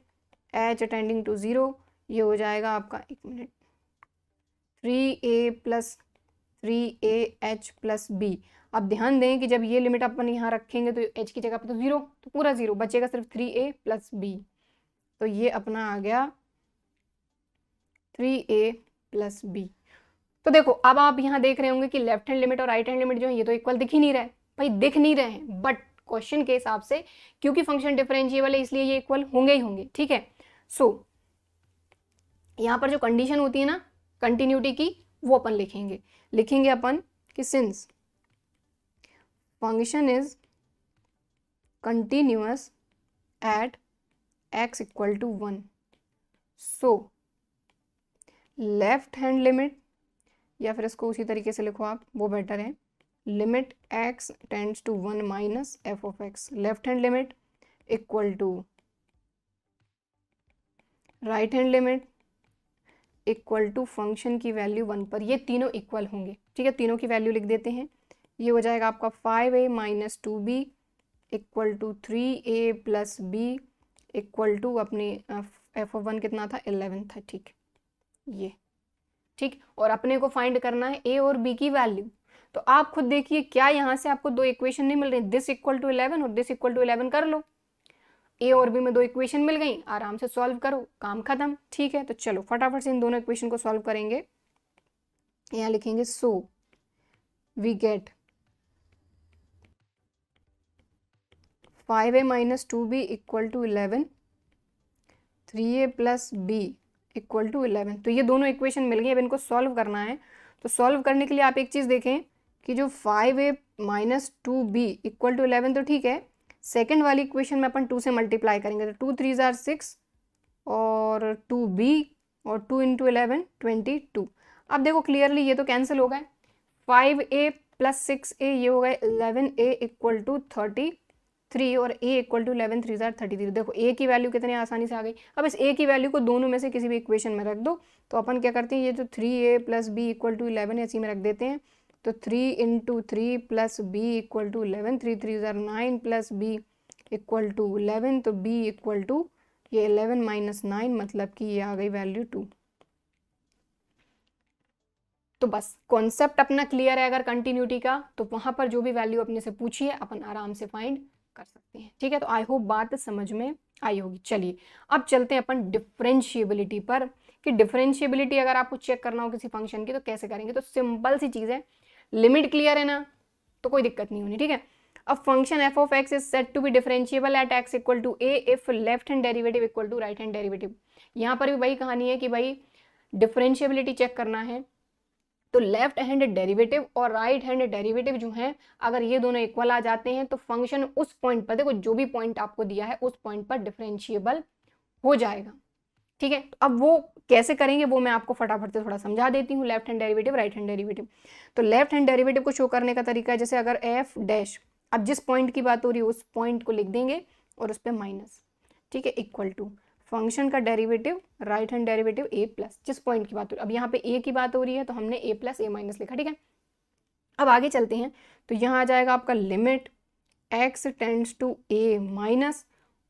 h टेंडिंग टू 0, ये हो जाएगा आपका, एक minute, 3a plus 3ah plus b। अब ध्यान दें कि जब ये लिमिट अपन यहाँ रखेंगे तो h की जगह पे तो 0, तो पूरा 0 बचेगा, सिर्फ 3a प्लस b। तो ये अपना आ गया 3a प्लस b। तो देखो अब आप यहाँ देख रहे होंगे कि लेफ्ट हैंड लिमिट और राइट हैंड लिमिट जो है ये तो इक्वल दिख ही नहीं रहा है, भाई दिख नहीं रहे हैं, बट क्वेश्चन के हिसाब से क्योंकि फंक्शन डिफरेंशिएबल है इसलिए ये इक्वल होंगे ही होंगे। ठीक है, सो यहाँ पर जो कंडीशन होती है ना कंटिन्यूटी की, वो अपन लिखेंगे अपन कि since function is continuous at x equal to 1, so left hand limit, या फिर इसको उसी तरीके से लिखो आप, वो बेटर है, limit x tends to 1 minus f of x, left hand limit equal to right hand limit equal to function की वैल्यू 1 पर, ये तीनों इक्वल होंगे। ठीक है, तीनों की वैल्यू लिख देते हैं, ये हो जाएगा आपका 5a minus 2b equal to 3a plus b equal to अपनी f ऑफ 1 कितना था, 11 था। ठीक, ये ठीक, और अपने को फाइंड करना है a और b की वैल्यू। तो आप खुद देखिए क्या यहाँ से आपको दो इक्वेशन नहीं मिल रही, दिस इक्वल टू 11 और दिस इक्वल टू 11 कर लो, ए और बी में दो इक्वेशन मिल गई, आराम से सॉल्व करो, काम खत्म। ठीक है, तो चलो फटाफट से इन दोनों इक्वेशन को सॉल्व करेंगे। यहाँ लिखेंगे so we get 5a minus 2b equal to 11, 3a plus b equal to 11। तो ये दोनों इक्वेशन मिल गई, अब इनको सॉल्व करना है। तो सॉल्व करने के लिए आप एक चीज़ देखें कि जो 5a minus 2b equal to 11 तो ठीक है, सेकेंड वाली इक्वेशन में अपन 2 से मल्टीप्लाई करेंगे, तो 2 3 जार 6 और 2b और 2 इंटू 11 22। अब देखो क्लियरली ये तो कैंसिल हो गए, 5a प्लस 6a ये हो गए 11a इक्वल टू 33 और a इक्वल टू 11 3 जार 33। देखो a की वैल्यू कितनी आसानी से आ गई। अब इस a की वैल्यू को दोनों में से किसी भी इक्वेशन में रख दो, तो अपन क्या करते हैं, ये जो 3a plus b equal to 11 है इसी में रख देते हैं, तो 3 into 3 plus b equal to 11, 3 3 जार 9 प्लस b इक्वल टू 11, तो b इक्वल टू ये 11 माइनस 9 मतलब कि ये आ गई वैल्यू 2। तो बस कॉन्सेप्ट अपना क्लियर है, अगर कंटिन्यूटी का तो वहां पर जो भी वैल्यू अपने से पूछी है अपन आराम से फाइंड कर सकते हैं। ठीक है, तो आई होप बात समझ में आई होगी। चलिए अब चलते हैं अपन डिफरेंशिएबिलिटी पर कि डिफरेंशिएबिलिटी अगर आपको चेक करना हो किसी फंक्शन की तो कैसे करेंगे। तो सिंपल सी चीज़ है, लिमिट क्लियर है ना, तो कोई दिक्कत नहीं होनी, ठीक है। अब function f of x is said to be differentiable at x equal to a if left hand derivative equal to right hand derivative. यहाँ पर भी वही कहानी है कि भाई डिफरेंशिएबिलिटी चेक करना है तो लेफ्ट हैंड डेरिवेटिव और राइट हैंड डेरिवेटिव जो है अगर ये दोनों इक्वल आ जाते हैं तो फंक्शन उस पॉइंट पर, देखो जो भी पॉइंट आपको दिया है उस पॉइंट पर डिफरेंशिएबल हो जाएगा, ठीक है। तो अब वो कैसे करेंगे वो मैं आपको फटाफट से थोड़ा समझा देती हूँ। Left hand derivative, right hand derivative. तो लेफ्ट हैंड डेरिवेटिव को शो करने का तरीका है जैसे अगर एफ डैश, अब जिस पॉइंट की बात हो रही है उस पॉइंट को लिख देंगे और उस पर माइनस, ठीक है, इक्वल टू फंक्शन का डेरिवेटिव राइट हैंड डेरिवेटिव ए प्लस, जिस पॉइंट की बात हो रही है, अब यहाँ पे ए की बात हो रही है तो हमने ए प्लस ए माइनस लिखा, ठीक है। अब आगे चलते हैं तो यहाँ आ जाएगा आपका limit x tends to a minus,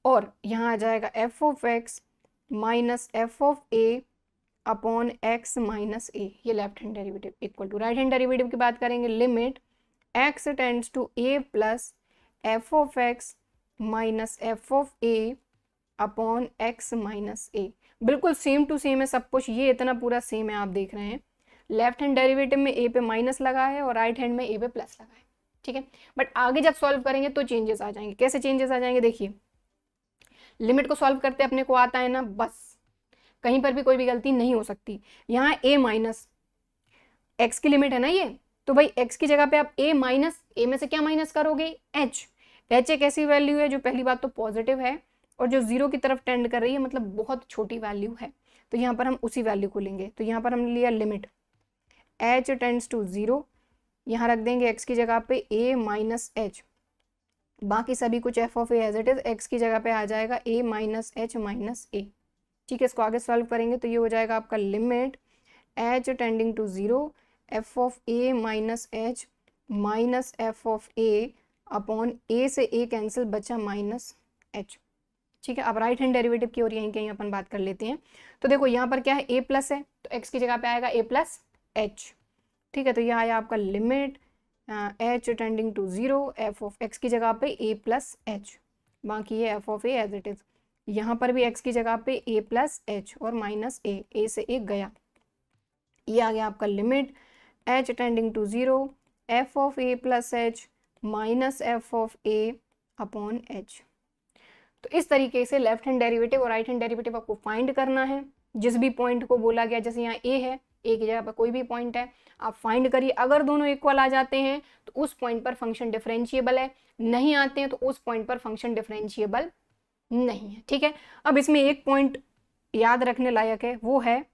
और यहाँ आ जाएगा f of x minus f of a upon x minus a, ये left hand derivative equal to right hand derivative की बात करेंगे limit x tends to a plus f of x minus f of a upon x minus a. बिल्कुल same to same है सब कुछ, ये इतना पूरा सेम है, आप देख रहे हैं लेफ्ट हैंड डेरिवेटिव में ए पे माइनस लगा है और राइट हैंड में ए पे प्लस लगा है, ठीक है। बट आगे जब सॉल्व करेंगे तो चेंजेस आ जाएंगे। कैसे चेंजेस आ जाएंगे, देखिए लिमिट को सॉल्व करते अपने को आता है ना, बस कहीं पर भी कोई भी गलती नहीं हो सकती। यहाँ ए माइनस एक्स की लिमिट है ना ये, तो भाई एक्स की जगह पे आप ए माइनस, ए में से क्या माइनस करोगे, एच। एच एक ऐसी वैल्यू है जो पहली बात तो पॉजिटिव है और जो जीरो की तरफ टेंड कर रही है, मतलब बहुत छोटी वैल्यू है, तो यहाँ पर हम उसी वैल्यू को लेंगे। तो यहाँ पर हमने लिया limit h tends to zero, यहाँ रख देंगे एक्स की जगह पे ए माइनस एच, बाकी सभी कुछ f of a as it is, x की जगह पे आ जाएगा a minus h minus a, ठीक है। इसको आगे सॉल्व करेंगे तो ये हो जाएगा आपका limit h tending to zero f of a minus h minus f of a upon a से ए कैंसिल, बचा माइनस एच, ठीक है। अब राइट हैंड डेरिवेटिव की और यहीं कहीं अपन बात कर लेते हैं। तो देखो यहाँ पर क्या है, ए प्लस है तो एक्स की जगह पे आएगा ए प्लस एच, ठीक है। तो यह आया आपका limit h tending to zero f of x की जगह पे ए प्लस एच, बाकी ये f of a as it is. यहाँ पर भी एक्स की जगह पे ए प्लस एच और माइनस ए से ए गया, ये आ गया आपका limit h tending to zero f of a plus h minus f of a upon h. तो इस तरीके से लेफ्ट हैंड डेरिवेटिव और राइट हैंड डेरिवेटिव आपको फाइंड करना है। जिस भी पॉइंट को बोला गया, जैसे यहाँ ए है, ए की जगह पर कोई भी पॉइंट है, आप फाइंड करिए। अगर दोनों इक्वल आ जाते हैं तो उस पॉइंट पर फंक्शन डिफरेंशिएबल है, नहीं आते हैं तो उस पॉइंट पर फंक्शन डिफरेंशिएबल नहीं है, ठीक है। अब इसमें एक पॉइंट याद रखने लायक है, वो है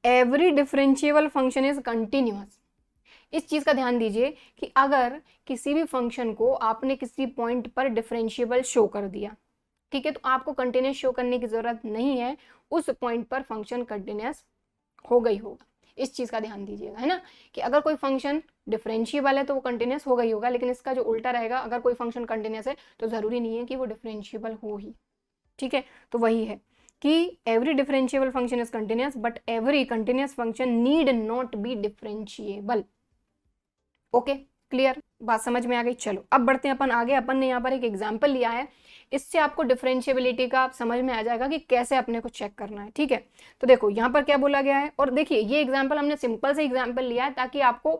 every differentiable function is continuous. इस चीज का ध्यान दीजिए कि अगर किसी भी फंक्शन को आपने किसी पॉइंट पर डिफरेंशिएबल शो कर दिया, ठीक है, तो आपको कंटिन्यूअस शो करने की जरूरत नहीं है, उस पॉइंट पर फंक्शन कंटिन्यूअस हो गई होगा। इस चीज का ध्यान दीजिएगा, है ना, कि अगर कोई फंक्शन डिफरेंशिएबल है तो वो कंटिन्यूअस हो गई होगा, लेकिन इसका जो उल्टा रहेगा, अगर कोई फंक्शन कंटिन्यूअस है तो जरूरी नहीं है कि वो डिफरेंशिएबल हो ही, ठीक है। तो वही है कि every differentiable function is continuous but every continuous function need not be differentiable. Okay, clear, बात समझ में आ गई। चलो अब बढ़ते हैं अपन आगे। अपन ने यहाँ पर एक एग्जाम्पल लिया है, इससे आपको डिफरेंशिएबिलिटी का समझ में आ जाएगा कि कैसे अपने को चेक करना है, ठीक है। तो देखो यहाँ पर क्या बोला गया है, और देखिए ये एग्जाम्पल हमने सिंपल से एग्जाम्पल लिया है ताकि आपको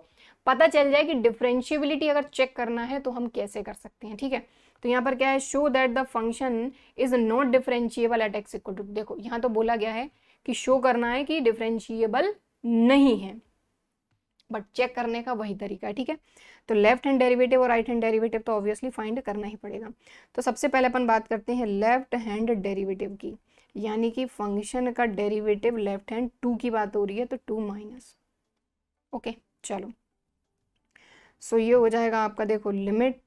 पता चल जाए कि डिफरेंशिएबिलिटी अगर चेक करना है तो हम कैसे कर सकते हैं, ठीक है। तो यहाँ पर क्या है, show that the function is not differentiable at x equal to, देखो यहाँ तो बोला गया है कि शो करना है कि डिफरेंशिएबल नहीं है, बट चेक करने का वही तरीका है, ठीक है। तो लेफ्ट हैंड डेरिवेटिव और राइट हैंड डेरिवेटिव तो ऑब्वियसली फाइंड करना ही पड़ेगा। तो सबसे पहले अपन बात करते हैं लेफ्ट हैंड डेरिवेटिव की, यानी कि फंक्शन का डेरिवेटिव लेफ्ट हैंड, टू की बात हो रही है तो टू माइनस, ओके। चलो सो ये हो जाएगा आपका, देखो limit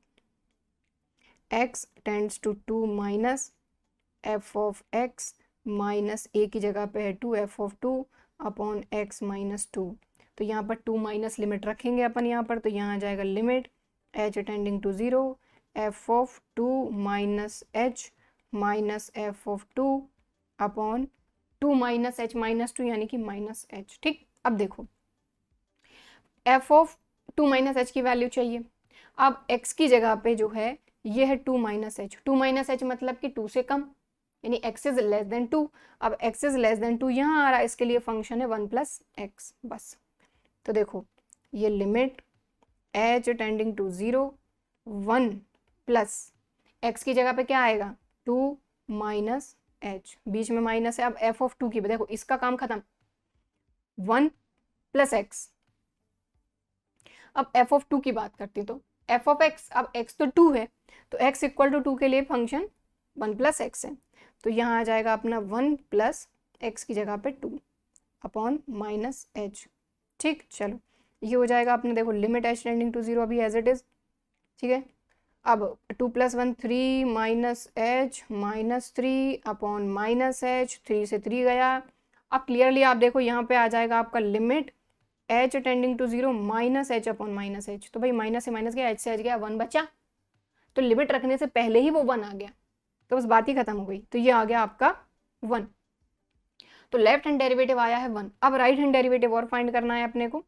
x tends to two minus f of x minus a की जगह पे है two f of two upon x minus two. तो यहाँ पर टू माइनस लिमिट रखेंगे अपन यहाँ पर, तो यहाँ आ जाएगा limit h tending to zero f of two minus h minus f of two upon two minus h minus two, यानी कि माइनस एच, ठीक। अब देखो f of two minus h की वैल्यू चाहिए। अब एक्स की जगह पे जो है ये है two minus h, two minus h मतलब कि टू से कम, यानी x इज लेस देन 2। अब x इज लेस देन 2 यहाँ आ रहा है, इसके लिए फंक्शन है 1 प्लस एक्स बस। तो देखो ये limit h tending to 0 1 plus x की जगह पे क्या आएगा 2 माइनस h, बीच में माइनस है। अब f ऑफ 2 की देखो इसका काम खत्म, 1 प्लस एक्स। अब f ऑफ 2 की बात करती हूँ तो f ऑफ x, अब x तो 2 है तो x इक्वल टू 2 के लिए फंक्शन 1 प्लस एक्स है, तो यहाँ आ जाएगा अपना 1 प्लस एक्स की जगह पे 2 अपॉन माइनस एच। ठीक, चलो ये हो जाएगा अपने देखो लिमिट h टेंडिंग टू 0 अभी एज इट इज। ठीक है, अब 2 plus 1 3 minus h minus 3 upon minus H, 3 से 3 गया। अब क्लियरली आप देखो यहाँ पे आ जाएगा आपका limit h tending to 0 minus h upon minus h. तो भाई माइनस से माइनस गया, h से h गया, 1 बचा। तो लिमिट रखने से पहले ही वो 1 आ गया, तो बस बात ही खत्म हो गई। तो ये आ गया आपका 1। तो लेफ्ट हैंड डेरिवेटिव आया है 1। अब राइट हैंड डेरिवेटिव और फाइंड करना है अपने को,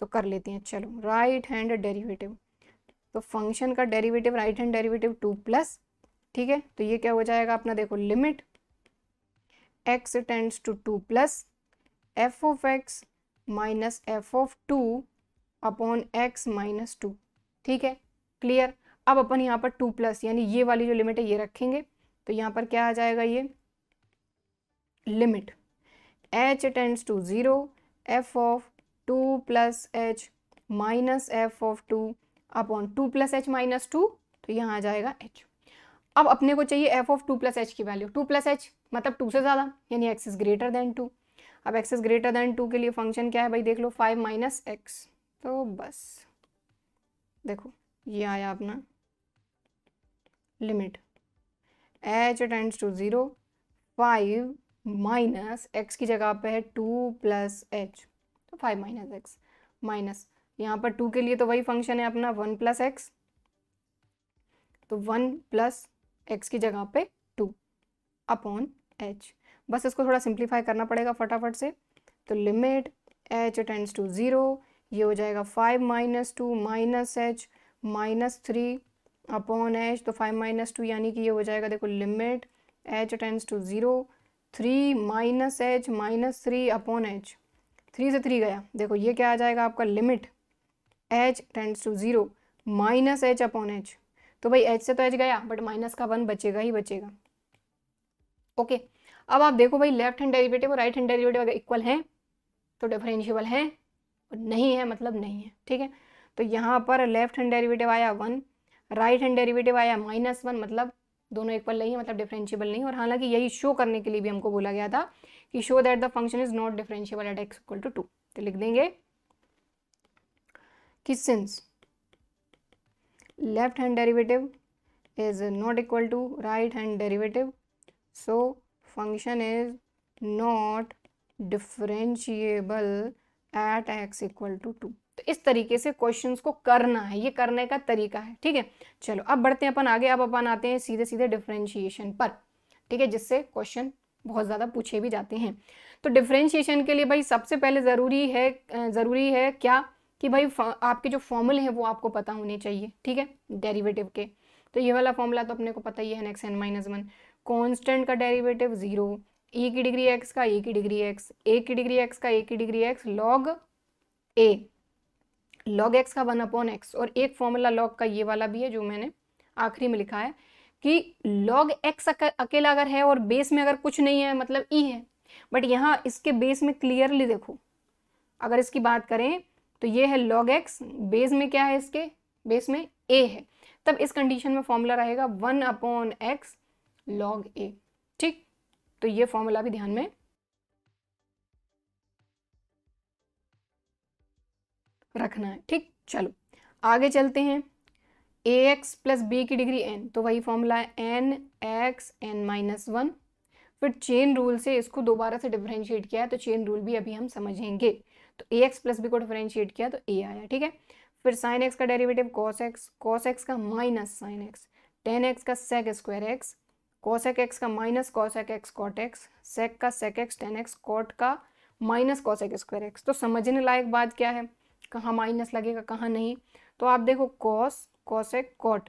तो कर लेते हैं। चलो राइट हैंड डेरिवेटिव, तो फंक्शन का derivative right hand derivative 2 plus, ठीक है, तो ये क्या हो जाएगा अपना देखो limit x tends to 2 plus f of x minus f of 2 upon x minus 2। ठीक है, क्लियर। अब अपन यहाँ पर 2 प्लस यानी ये वाली जो लिमिट है ये रखेंगे, तो यहाँ पर क्या आ जाएगा ये limit h tends to 0 f of 2 plus h minus f of 2 upon 2 plus h minus 2, तो यहाँ आ जाएगा h। अब अपने को चाहिए f ऑफ 2 प्लस एच की वैल्यू, 2 प्लस एच मतलब 2 से ज़्यादा यानी x इज ग्रेटर देन 2। अब x इज ग्रेटर देन 2 के लिए फंक्शन क्या है भाई देख लो 5 माइनस एक्स। तो बस देखो ये आया अपना limit h tends to 0 5 minus x की जगह पे है 2 प्लस एच, तो 5 माइनस एक्स माइनस यहाँ पर 2 के लिए तो वही फंक्शन है अपना 1 प्लस एक्स, तो 1 प्लस एक्स की जगह पे 2 अपॉन एच। बस इसको थोड़ा सिंप्लीफाई करना पड़ेगा फटाफट से। तो लिमिट h टेंड्स टू 0, ये हो जाएगा 5 minus 2 minus h minus 3 upon h, तो 5 माइनस 2 यानी कि ये हो जाएगा देखो limit h tends to 0 3 minus h minus 3 upon h, 3 से 3 गया। देखो ये क्या आ जाएगा आपका limit h tends to 0 minus h upon h, तो भाई h से तो h गया बट माइनस का 1 बचेगा ही बचेगा। ओके, अब आप देखो भाई लेफ्ट हैंड डेरिवेटिव और राइट हैंड डेरिवेटिव अगर इक्वल हैं तो डिफरेंशिएबल हैं, और नहीं है मतलब नहीं है। ठीक है, तो यहाँ पर लेफ्ट हैंड डेरिवेटिव आया 1, राइट हैंड डेरिवेटिव आया -1, मतलब दोनों इक्वल नहीं है, मतलब डिफरेंशिएबल नहीं। और हालांकि यही शो करने के लिए भी हमको बोला गया था कि show that the function is not differentiable at x equal to 2। तो लिख देंगे कि since left hand derivative is not equal to right hand derivative, so function is not differentiable at x equal to 2। तो इस तरीके से questions को करना है, ये करने का तरीका है। ठीक है, चलो अब बढ़ते हैं अपन आगे। अब अपन आते हैं सीधे सीधे डिफरेंशिएशन पर, ठीक है, जिससे क्वेश्चन बहुत ज़्यादा पूछे भी जाते हैं। तो डिफरेंशिएशन के लिए भाई सबसे पहले ज़रूरी है क्या कि भाई आपके जो फॉर्मूले हैं वो आपको पता होने चाहिए। ठीक है, डेरिवेटिव के, तो ये वाला फॉर्मूला तो अपने को पता ही है, n(x(n-1), कांस्टेंट का डेरिवेटिव 0, e की डिग्री x का e की डिग्री x, a की डिग्री x का a की degree x, log a log x का 1/x। और एक फॉर्मूला log का ये वाला भी है जो मैंने आखिरी में लिखा है कि log x अकेला अगर है और बेस में अगर कुछ नहीं है मतलब e है, बट यहाँ इसके बेस में क्लियरली देखो अगर इसकी बात करें तो ये है log x, बेस में क्या है, इसके बेस में a है, तब इस कंडीशन में फॉर्मूला रहेगा 1/x log a। ठीक, तो ये फॉर्मूला भी ध्यान में रखना है। ठीक, चलो आगे चलते हैं। ax प्लस बी की डिग्री n, तो वही फॉर्मूला है n(x n-1)। फिर चेन रूल से इसको दोबारा से डिफरेंशिएट किया है, तो चेन रूल भी अभी हम समझेंगे। तो ax प्लस बी को डिफरेंशिएट किया तो a आया। ठीक है, फिर साइन एक्स का डेरिवेटिव cos x का minus sine x, tan x का sec square x, cosec x का minus cosec x cot x, sec का sec x tan x, cot का माइनस कॉसेक स्क्वायर एक्स। तो समझने लायक बात क्या है, कहाँ माइनस लगेगा कहाँ नहीं। तो आप देखो कॉस कॉसेक कॉट,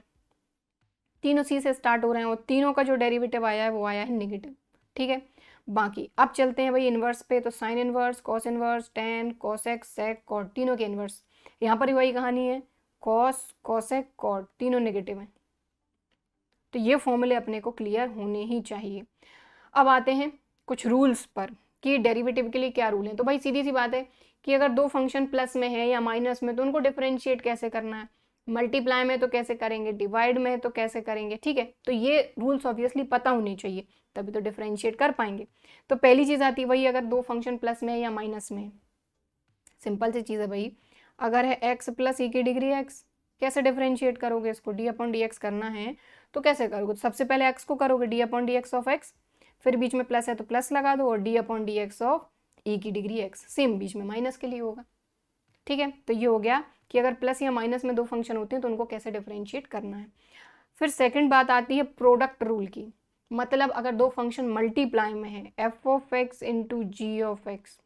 तीनों सी से स्टार्ट हो रहे हैं और तीनों का जो डेरिवेटिव आया है वो आया है नेगेटिव। ठीक है, बाकी अब चलते हैं भाई इन्वर्स पे। तो sine inverse, cos inverse, tan, cosec, sec, cot, तीनों के इन्वर्स। यहाँ पर भी वही कहानी है, कॉस, कॉसेक, कॉट, तीनों नेगेटिव हैं। तो ये फॉर्मूले अपने को क्लियर होने ही चाहिए। अब आते हैं कुछ रूल्स पर कि डेरिवेटिव के लिए क्या रूल है। तो भाई सीधी सी बात है कि अगर दो फंक्शन प्लस में है या माइनस में तो उनको डिफरेंशिएट कैसे करना है, मल्टीप्लाई में तो कैसे करेंगे, डिवाइड में तो कैसे करेंगे। ठीक है, तो ये रूल्स ऑब्वियसली पता होने चाहिए, तभी तो डिफरेंशिएट कर पाएंगे। तो पहली चीज़ आती है भाई, अगर दो फंक्शन प्लस में है या माइनस में है, सिंपल सी चीज़ है भाई, अगर है एक्स प्लस ई की डिग्री एक्स, कैसे डिफरेंशिएट करोगे इसको, डी अपॉन डी एक्स करना है तो कैसे करोगे, तो सबसे पहले एक्स को करोगे D upon d x of x, फिर बीच में प्लस है तो प्लस लगा दो और d upon d x of e की डिग्री एक्स, सेम बीच में माइनस के लिए होगा। ठीक है, तो ये हो गया कि अगर प्लस या माइनस में दो फंक्शन होते हैं तो उनको कैसे डिफरेंशिएट करना है। फिर सेकंड बात आती है प्रोडक्ट रूल की, मतलब अगर दो फंक्शन मल्टीप्लाई में है, f of x into g of x,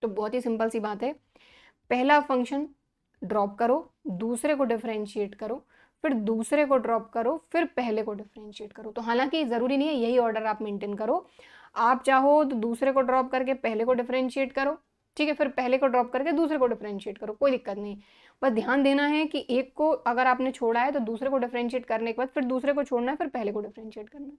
तो बहुत ही सिंपल सी बात है, पहला फंक्शन ड्रॉप करो, दूसरे को डिफरेंशिएट करो, फिर दूसरे को ड्रॉप करो, फिर पहले को डिफरेंशिएट करो। तो हालांकि ज़रूरी नहीं है यही ऑर्डर आप मेंटेन करो, आप चाहो तो दूसरे को ड्रॉप करके पहले को डिफरेंशिएट करो, ठीक है, फिर पहले को ड्रॉप करके दूसरे को डिफरेंशिएट करो, कोई दिक्कत नहीं। बस ध्यान देना है कि एक को अगर आपने छोड़ा है तो दूसरे को डिफरेंशिएट करने के बाद फिर दूसरे को छोड़ना है, फिर पहले को डिफरेंशिएट करना है।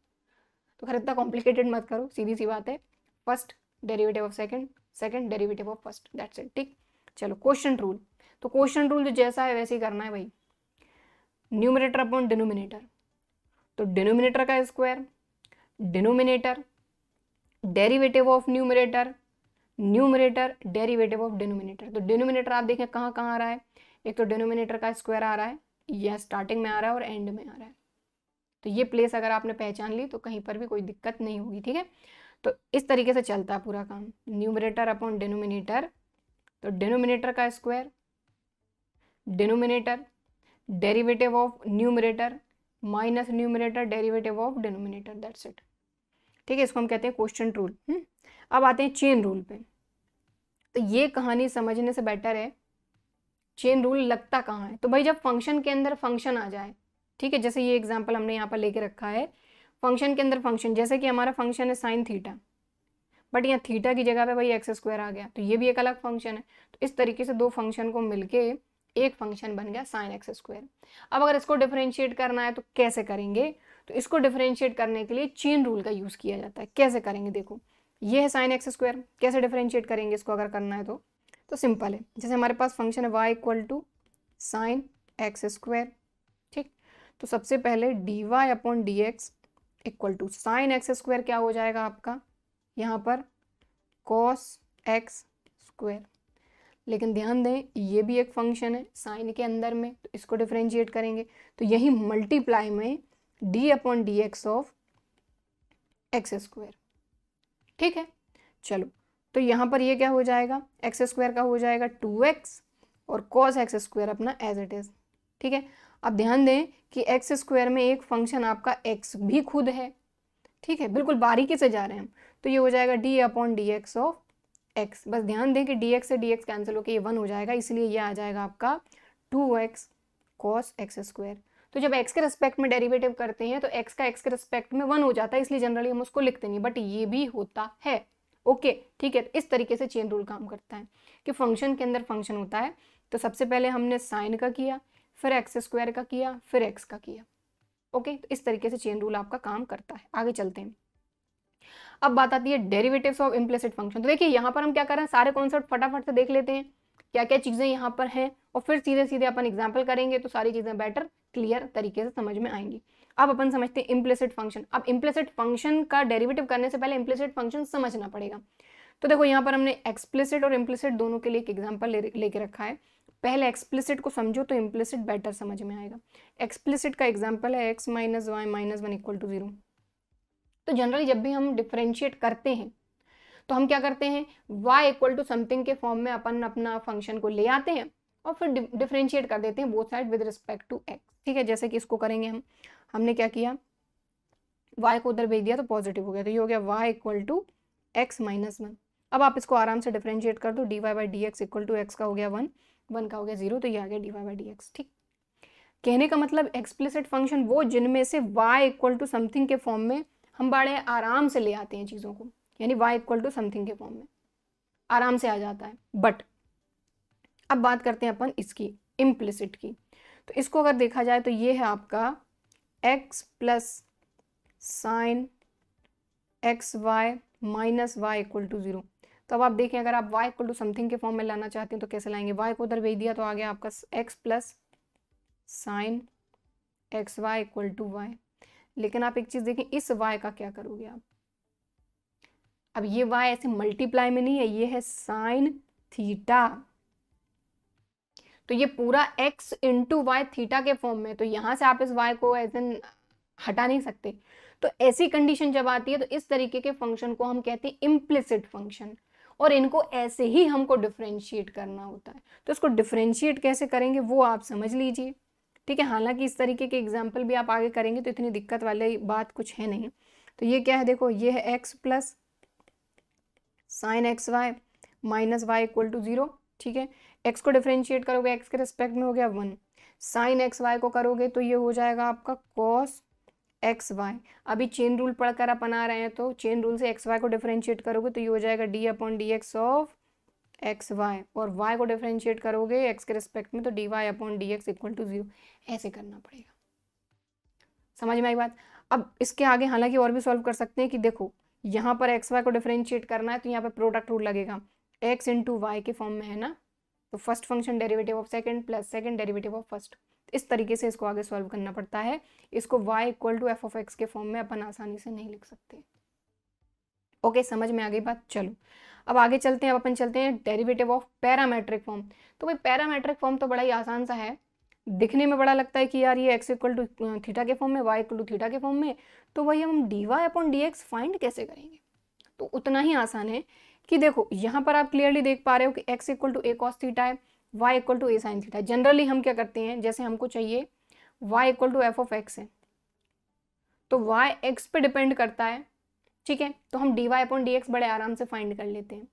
तो खैर इतना कॉम्प्लिकेटेड मत करो, सीधी सी बात है, first derivative of second, second derivative of first, that's it. ठीक, चलो क्वोशिएंट रूल। तो क्वोशिएंट रूल जो जैसा है वैसे ही करना है भाई, न्यूमरेटर अपॉन डिनोमिनेटर, तो डिनोमिनेटर का square, denominator derivative of numerator, numerator derivative of denominator. तो डिनोमिनेटर आप देखें कहाँ कहाँ आ रहा है, एक तो डिनोमिनेटर का स्क्वायर आ रहा है, या स्टार्टिंग में आ रहा है और एंड में आ रहा है। तो ये प्लेस अगर आपने पहचान ली तो कहीं पर भी कोई दिक्कत नहीं होगी। ठीक है, तो इस तरीके से चलता है पूरा काम, न्यूमरेटर अपॉन डिनोमिनेटर, तो डिनोमिनेटर का square, denominator derivative of numerator minus numerator derivative of denominator, that's it. ठीक है, इसको हम कहते हैं क्वोशिएंट रूल। अब आते हैं चेन रूल पे। तो ये कहानी समझने से बेटर है चेन रूल लगता कहाँ है। तो भाई जब फंक्शन के अंदर फंक्शन आ जाए, ठीक है, जैसे ये एग्जांपल हमने यहाँ पर लेके रखा है, फंक्शन के अंदर फंक्शन, जैसे कि हमारा फंक्शन है साइन थीटा, बट यहाँ थीटा की जगह पे भाई एक्स स्क्वायर आ गया, तो ये भी एक अलग फंक्शन है। तो इस तरीके से दो फंक्शन को मिलके एक फंक्शन बन गया साइन एक्स स्क्वायर। अब अगर इसको डिफरेंशिएट करना है तो कैसे करेंगे, तो इसको डिफरेंशिएट करने के लिए चेन रूल का यूज़ किया जाता है। कैसे करेंगे, देखो ये है साइन एक्स स्क्वायर, कैसे डिफरेंशिएट करेंगे इसको अगर करना है तो सिंपल है, जैसे हमारे पास फंक्शन है y equal to sine x square. ठीक, तो सबसे पहले d y upon d x equal to sine x square क्या हो जाएगा आपका यहाँ पर कॉस एक्स स्क्वायर। लेकिन ध्यान दें ये भी एक फंक्शन है साइन के अंदर में, तो इसको डिफरेंशिएट करेंगे तो यही मल्टीप्लाई में D upon d x of x square. ठीक है, चलो तो यहाँ पर ये क्या हो जाएगा, एक्स स्क्वायर का हो जाएगा 2x और कॉस एक्स स्क्वायर अपना एज इट इज़। ठीक है, अब ध्यान दें कि एक्स स्क्वायर में एक फंक्शन आपका x भी खुद है। ठीक है, बिल्कुल बारीकी से जा रहे हैं हम, तो ये हो जाएगा d upon d x of x. बस ध्यान दें कि dx से dx कैंसिल होकर ये 1 हो जाएगा, इसलिए ये आ जाएगा आपका 2x cos एक्स स्क्वायर। तो जब x के रिस्पेक्ट में डेरिवेटिव करते हैं तो x का x के रिस्पेक्ट में 1 हो जाता है, इसलिए जनरली हम उसको लिखते नहीं, बट ये भी होता है। ओके, ठीक है, इस तरीके से चेन रूल काम करता है कि फंक्शन के अंदर फंक्शन होता है, तो सबसे पहले हमने साइन का किया, फिर एक्स स्क्वायर का किया, फिर एक्स का किया। ओके, तो इस तरीके से चेन रूल आपका काम करता है। आगे चलते हैं, अब बात आती है डेरिवेटिव्स ऑफ इम्प्लिसिट फंक्शन। तो देखिए यहाँ पर हम क्या कर रहे हैं, सारे कॉन्सेप्ट फटाफट से देख लेते हैं क्या क्या चीज़ें यहाँ पर हैं, और फिर सीधे सीधे अपन एग्जाम्पल करेंगे तो सारी चीज़ें बेटर क्लियर तरीके से समझ में आएंगी। अब अपन समझते हैं इम्प्लिसिट फंक्शन। अब इम्प्लिसिट फंक्शन का डेरिवेटिव करने से पहले इम्प्लिसिट फंक्शन समझना पड़ेगा। तो देखो यहाँ पर हमने एक्सप्लिसिट और इम्प्लिसिट दोनों के लिए एक एग्जाम्पल लेके रखा है। पहले एक्सप्लिसिट को समझो तो इम्प्लिसिट बेटर समझ में आएगा। एक्सप्लिसिट का एग्जाम्पल है x minus y minus 1 equal to 0। तो जनरली जब भी हम डिफरेंशिएट करते हैं तो हम क्या करते हैं, y इक्वल टू समथिंग के फॉर्म में अपन अपना फंक्शन को ले आते हैं और फिर डिफरेंशिएट कर देते हैं both side with respect to x। ठीक है, जैसे कि इसको करेंगे हमने क्या किया, y को उधर भेज दिया तो पॉजिटिव हो गया, तो ये हो गया y equal to x minus 1। अब आप इसको आराम से डिफरेंशिएट कर दो, d y by d x equal to x का हो गया 1, 1 का हो गया 0, तो ये आ गया d y by d x. ठीक, कहने का मतलब एक्सप्लिसिट फंक्शन वो जिनमें से y इक्वल टू समथिंग के फॉर्म में हम बड़े आराम से ले आते हैं चीज़ों को, यानी y इक्वल टू समथिंग के फॉर्म में आराम से आ जाता है। बट अब बात करते हैं अपन इसकी इम्प्लिसिट की। तो इसको अगर देखा जाए तो ये है आपका x plus sine x y minus y equal to 0। तो अब आप देखें, अगर आप y इक्वल टू समथिंग के फॉर्म में लाना चाहते हैं तो कैसे लाएंगे, y को उधर भेज दिया तो आ गया आपका x plus sine x y equal to y. लेकिन आप एक चीज़ देखें, इस y का क्या करोगे आप, अब ये y ऐसे मल्टीप्लाई में नहीं है, ये है साइन थीटा, तो ये पूरा x इंटू वाई थीटा के फॉर्म में, तो यहाँ से आप इस y को ऐसे हटा नहीं सकते। तो ऐसी कंडीशन जब आती है तो इस तरीके के फंक्शन को हम कहते हैं इम्प्लिसिट फंक्शन, और इनको ऐसे ही हमको डिफरेंशिएट करना होता है। तो इसको डिफरेंशिएट कैसे करेंगे वो आप समझ लीजिए, ठीक है। हालांकि इस तरीके के एग्जाम्पल भी आप आगे करेंगे तो इतनी दिक्कत वाली बात कुछ है नहीं। तो ये क्या है, देखो ये है x plus sine x y minus y equal to 0, ठीक है। x को डिफरेंशिएट करोगे, x के रिस्पेक्ट में हो गया 1, साइन एक्स वाई को करोगे तो ये हो जाएगा आपका कॉस एक्स वाई। अभी चेन रूल पढ़कर अपन आ रहे हैं, तो चेन रूल से एक्स वाई को डिफरेंशिएट करोगे तो ये हो जाएगा d upon d x of x y, और वाई को डिफरेंशिएट करोगे एक्स के रिस्पेक्ट में तो d y upon d x equal to 0। ऐसे करना पड़ेगा, समझ में आई बात। अब इसके आगे हालांकि और भी सॉल्व कर सकते हैं कि देखो यहाँ पर एक्स वाई को डिफरेंशिएट करना है तो यहाँ पर प्रोडक्ट रूल लगेगा, एक्स इंटू वाई के फॉर्म में है ना, तो first function derivative of second plus second derivative of first. इस तरीके से इसको आगे सॉल्व करना पड़ता है। इसको y equal to f of x के फॉर्म में अपन आसानी से नहीं लिख सकते। ओके, समझ में आ गई बात। चलो अब आगे चलते हैं, अब अपन चलते हैं डेरिवेटिव ऑफ पैरामेट्रिक फॉर्म। तो भाई पैरामेट्रिक फॉर्म तो बड़ा ही आसान सा है, दिखने में बड़ा लगता है कि यार ये x इक्वल टू थीटा के फॉर्म में, y इक्वल टू थीटा के फॉर्म में, तो वही हम d y upon d x find कैसे करेंगे। तो उतना ही आसान है कि देखो यहाँ पर आप क्लियरली देख पा रहे हो कि x equal to a cos theta है, y equal to a sine theta. Generally हम क्या करते हैं, जैसे हमको चाहिए y equal to f of x है, तो y x पे डिपेंड करता है, ठीक है, तो हम d y upon d x बड़े आराम से फाइंड कर लेते हैं।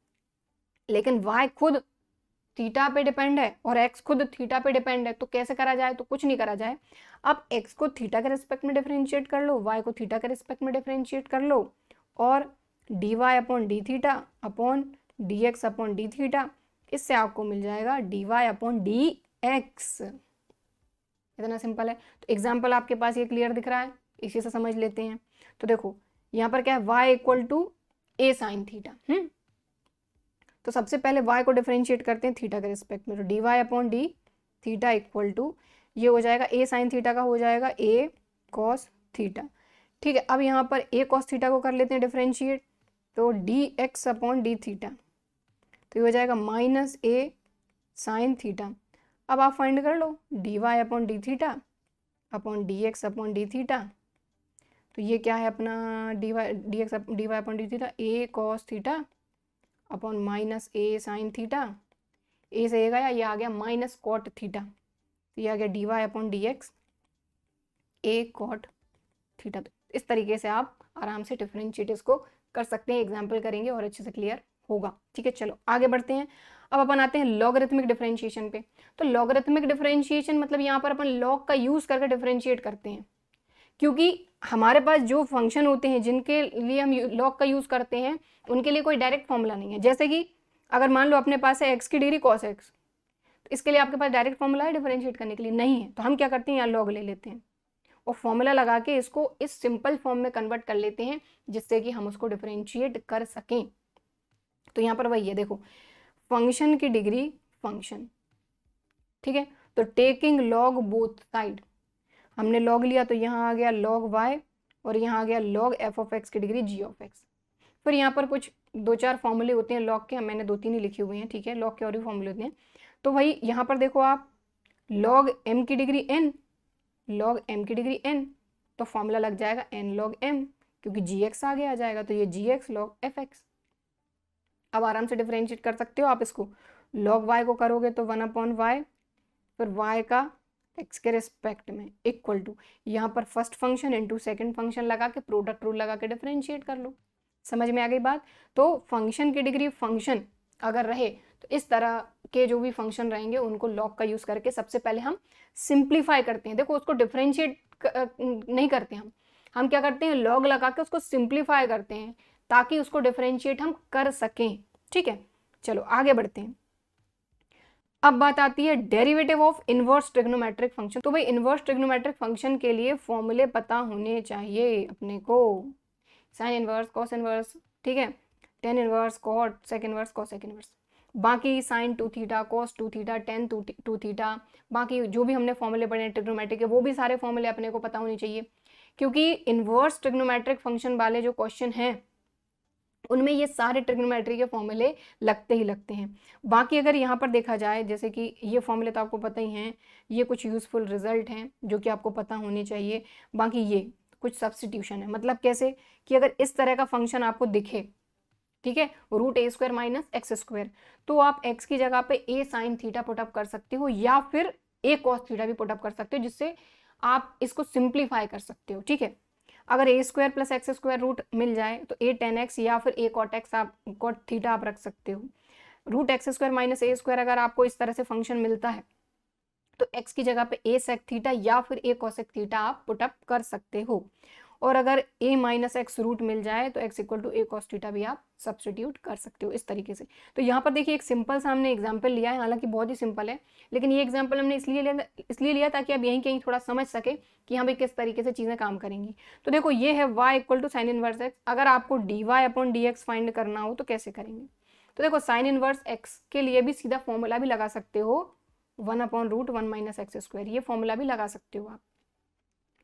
लेकिन y खुद थीटा पे डिपेंड है और x खुद थीटा पे डिपेंड है, तो कैसे करा जाए, तो कुछ नहीं करा जाए। अब x को थीटा के रिस्पेक्ट में डिफरेंशिएट कर लो, y को थीटा के रिस्पेक्ट में डिफरेंशिएट कर लो, और d y upon d theta upon d x upon d theta, इससे आपको मिल जाएगा d y upon d x. इतना सिंपल है। तो एग्जाम्पल आपके पास ये क्लियर दिख रहा है, इसी से समझ लेते हैं। तो देखो यहाँ पर क्या है, y equal to a sine theta. तो सबसे पहले y को डिफरेंशिएट करते हैं थीटा के रिस्पेक्ट में, तो d y upon d theta equal to ये हो जाएगा ए साइन थीटा का हो जाएगा ए कॉस थीटा, ठीक है। अब यहाँ पर ए कॉस थीटा को कर लेते हैं डिफरेंशिएट, तो D x upon d theta, तो ये हो जाएगा माइनस ए साइन थीटा। अब आप फाइंड कर लो d y upon d theta upon d x upon d theta, तो ये क्या है अपना d y upon d theta, a cos theta upon minus a sine theta, a से ए गया, ये आ गया माइनस कॉट थीटा, तो ये आ गया d y upon d x a cot theta. तो इस तरीके से आप आराम से डिफरेंशिएट इसको कर सकते हैं, एग्जाम्पल करेंगे और अच्छे से क्लियर होगा, ठीक है। चलो आगे बढ़ते हैं। अब अपन आते हैं लॉगरिथमिक डिफरेंशिएशन पे। तो लॉगरिथमिक डिफरेंशिएशन मतलब यहाँ पर अपन लॉग का यूज़ करके डिफरेंशिएट करते हैं, क्योंकि हमारे पास जो फंक्शन होते हैं जिनके लिए हम लॉग का यूज़ करते हैं उनके लिए कोई डायरेक्ट फॉर्मूला नहीं है। जैसे कि अगर मान लो अपने पास है एक्स की डिग्री कॉस एक्स, तो इसके लिए आपके पास डायरेक्ट फॉर्मूला है डिफरेंशिएट करने के लिए, नहीं है। तो हम क्या करते हैं, यहाँ लॉग ले लेते हैं और फॉर्मूला लगा के इसको इस सिंपल फॉर्म में कन्वर्ट कर लेते हैं, जिससे कि हम उसको डिफरेंशिएट कर सकें। तो यहाँ पर वही है, देखो फंक्शन की डिग्री फंक्शन, ठीक है, तो टेकिंग लॉग बोथ साइड, हमने लॉग लिया तो यहाँ आ गया लॉग वाई और यहाँ आ गया लॉग एफ ऑफ एक्स की डिग्री जी ऑफ एक्स। फिर यहाँ पर कुछ 2-4 फॉर्मूले होते हैं लॉग के, मैंने 2-3 ही लिखे हुए हैं, ठीक है, लॉग के और भी फॉर्मूले होते हैं। तो वही यहाँ पर देखो आप लॉग एम की डिग्री एन, लॉग एम की डिग्री एन, तो फॉर्मूला लग जाएगा एन लॉग एम, क्योंकि जी एक्स आगे आ जाएगा, तो ये जी एक्स लॉग एफ एक्स। अब आराम से डिफरेंशिएट कर सकते हो आप इसको, लॉग वाई को करोगे तो 1 अपॉन वाई, फिर वाई का एक्स के रिस्पेक्ट में इक्वल टू यहाँ पर first function into second function लगा के प्रोडक्ट रूल लगा के डिफरेंशिएट कर लो। समझ में आ गई बात। तो फंक्शन की डिग्री फंक्शन अगर रहे तो इस तरह के जो भी फंक्शन रहेंगे उनको लॉग का यूज़ करके सबसे पहले हम सिंप्लीफाई करते हैं। देखो उसको डिफरेंशिएट नहीं करते हम क्या करते हैं, लॉग लगा के उसको सिंप्लीफाई करते हैं ताकि उसको डिफरेंशिएट हम कर सकें। ठीक है, चलो आगे बढ़ते हैं। अब बात आती है derivative of inverse trigonometric function. तो भाई इनवर्स ट्रिग्नोमेट्रिक फंक्शन के लिए फॉर्मूले पता होने चाहिए अपने को। साइन इनवर्स, कॉस इनवर्स, ठीक है, tan inverse, cot sec inverse, cosec inverse, बाकी sine 2 theta, cos 2 theta, tan 2 theta, बाकी जो भी हमने फॉर्मूले पढ़े हैं ट्रिग्नोमेट्रिक के वो भी सारे फॉर्मूले अपने को पता होने चाहिए, क्योंकि इनवर्स ट्रिग्नोमेट्रिक फंक्शन वाले जो क्वेश्चन हैं उनमें ये सारे ट्रिग्नोमेट्री के फॉर्मूले लगते ही लगते हैं। बाकी अगर यहाँ पर देखा जाए, जैसे कि ये फॉर्मूले तो आपको पता ही हैं, ये कुछ यूजफुल रिजल्ट हैं जो कि आपको पता होने चाहिए। बाकी ये कुछ सब्सटीट्यूशन है, मतलब कैसे कि अगर इस तरह का फंक्शन आपको दिखे, ठीक है, रूट ए स्क्वायर माइनस एक्स स्क्वायर, तो आप एक्स की जगह पे ए साइन थीटा पुटअप कर सकते हो या फिर ए कॉस थीटा भी पुटअप कर सकते हो, जिससे आप इसको सिंप्लीफाई कर सकते हो। ठीक है, अगर a square plus x square root मिल जाए तो ए टेन एक्स या फिर ए कॉट एक्स, आप कॉट थीटा आप रख सकते हो। Root x square minus a square अगर आपको इस तरह से फंक्शन मिलता है तो एक्स की जगह पे ए सेक थीटा या फिर ए कॉसेक थीटा आप पुटअप कर सकते हो। और अगर ए माइनस एक्स रूट मिल जाए तो x equal to a cos theta भी आप सब्सटीट्यूट कर सकते हो इस तरीके से। तो यहाँ पर देखिए एक सिंपल सा हमने एग्जाम्पल लिया है, हालांकि बहुत ही सिंपल है, लेकिन ये एग्जाम्पल हमने इसलिए लिया ताकि आप यहीं कहीं थोड़ा समझ सके कि यहाँ पे किस तरीके से चीज़ें काम करेंगी। तो देखो ये है y equal to sine inverse x. अगर आपको d y upon d x find करना हो तो कैसे करेंगे? तो देखो साइन इनवर्स एक्स के लिए भी सीधा फॉर्मूला भी लगा सकते हो, 1 upon root 1 minus x square, ये फॉर्मूला भी लगा सकते हो आप।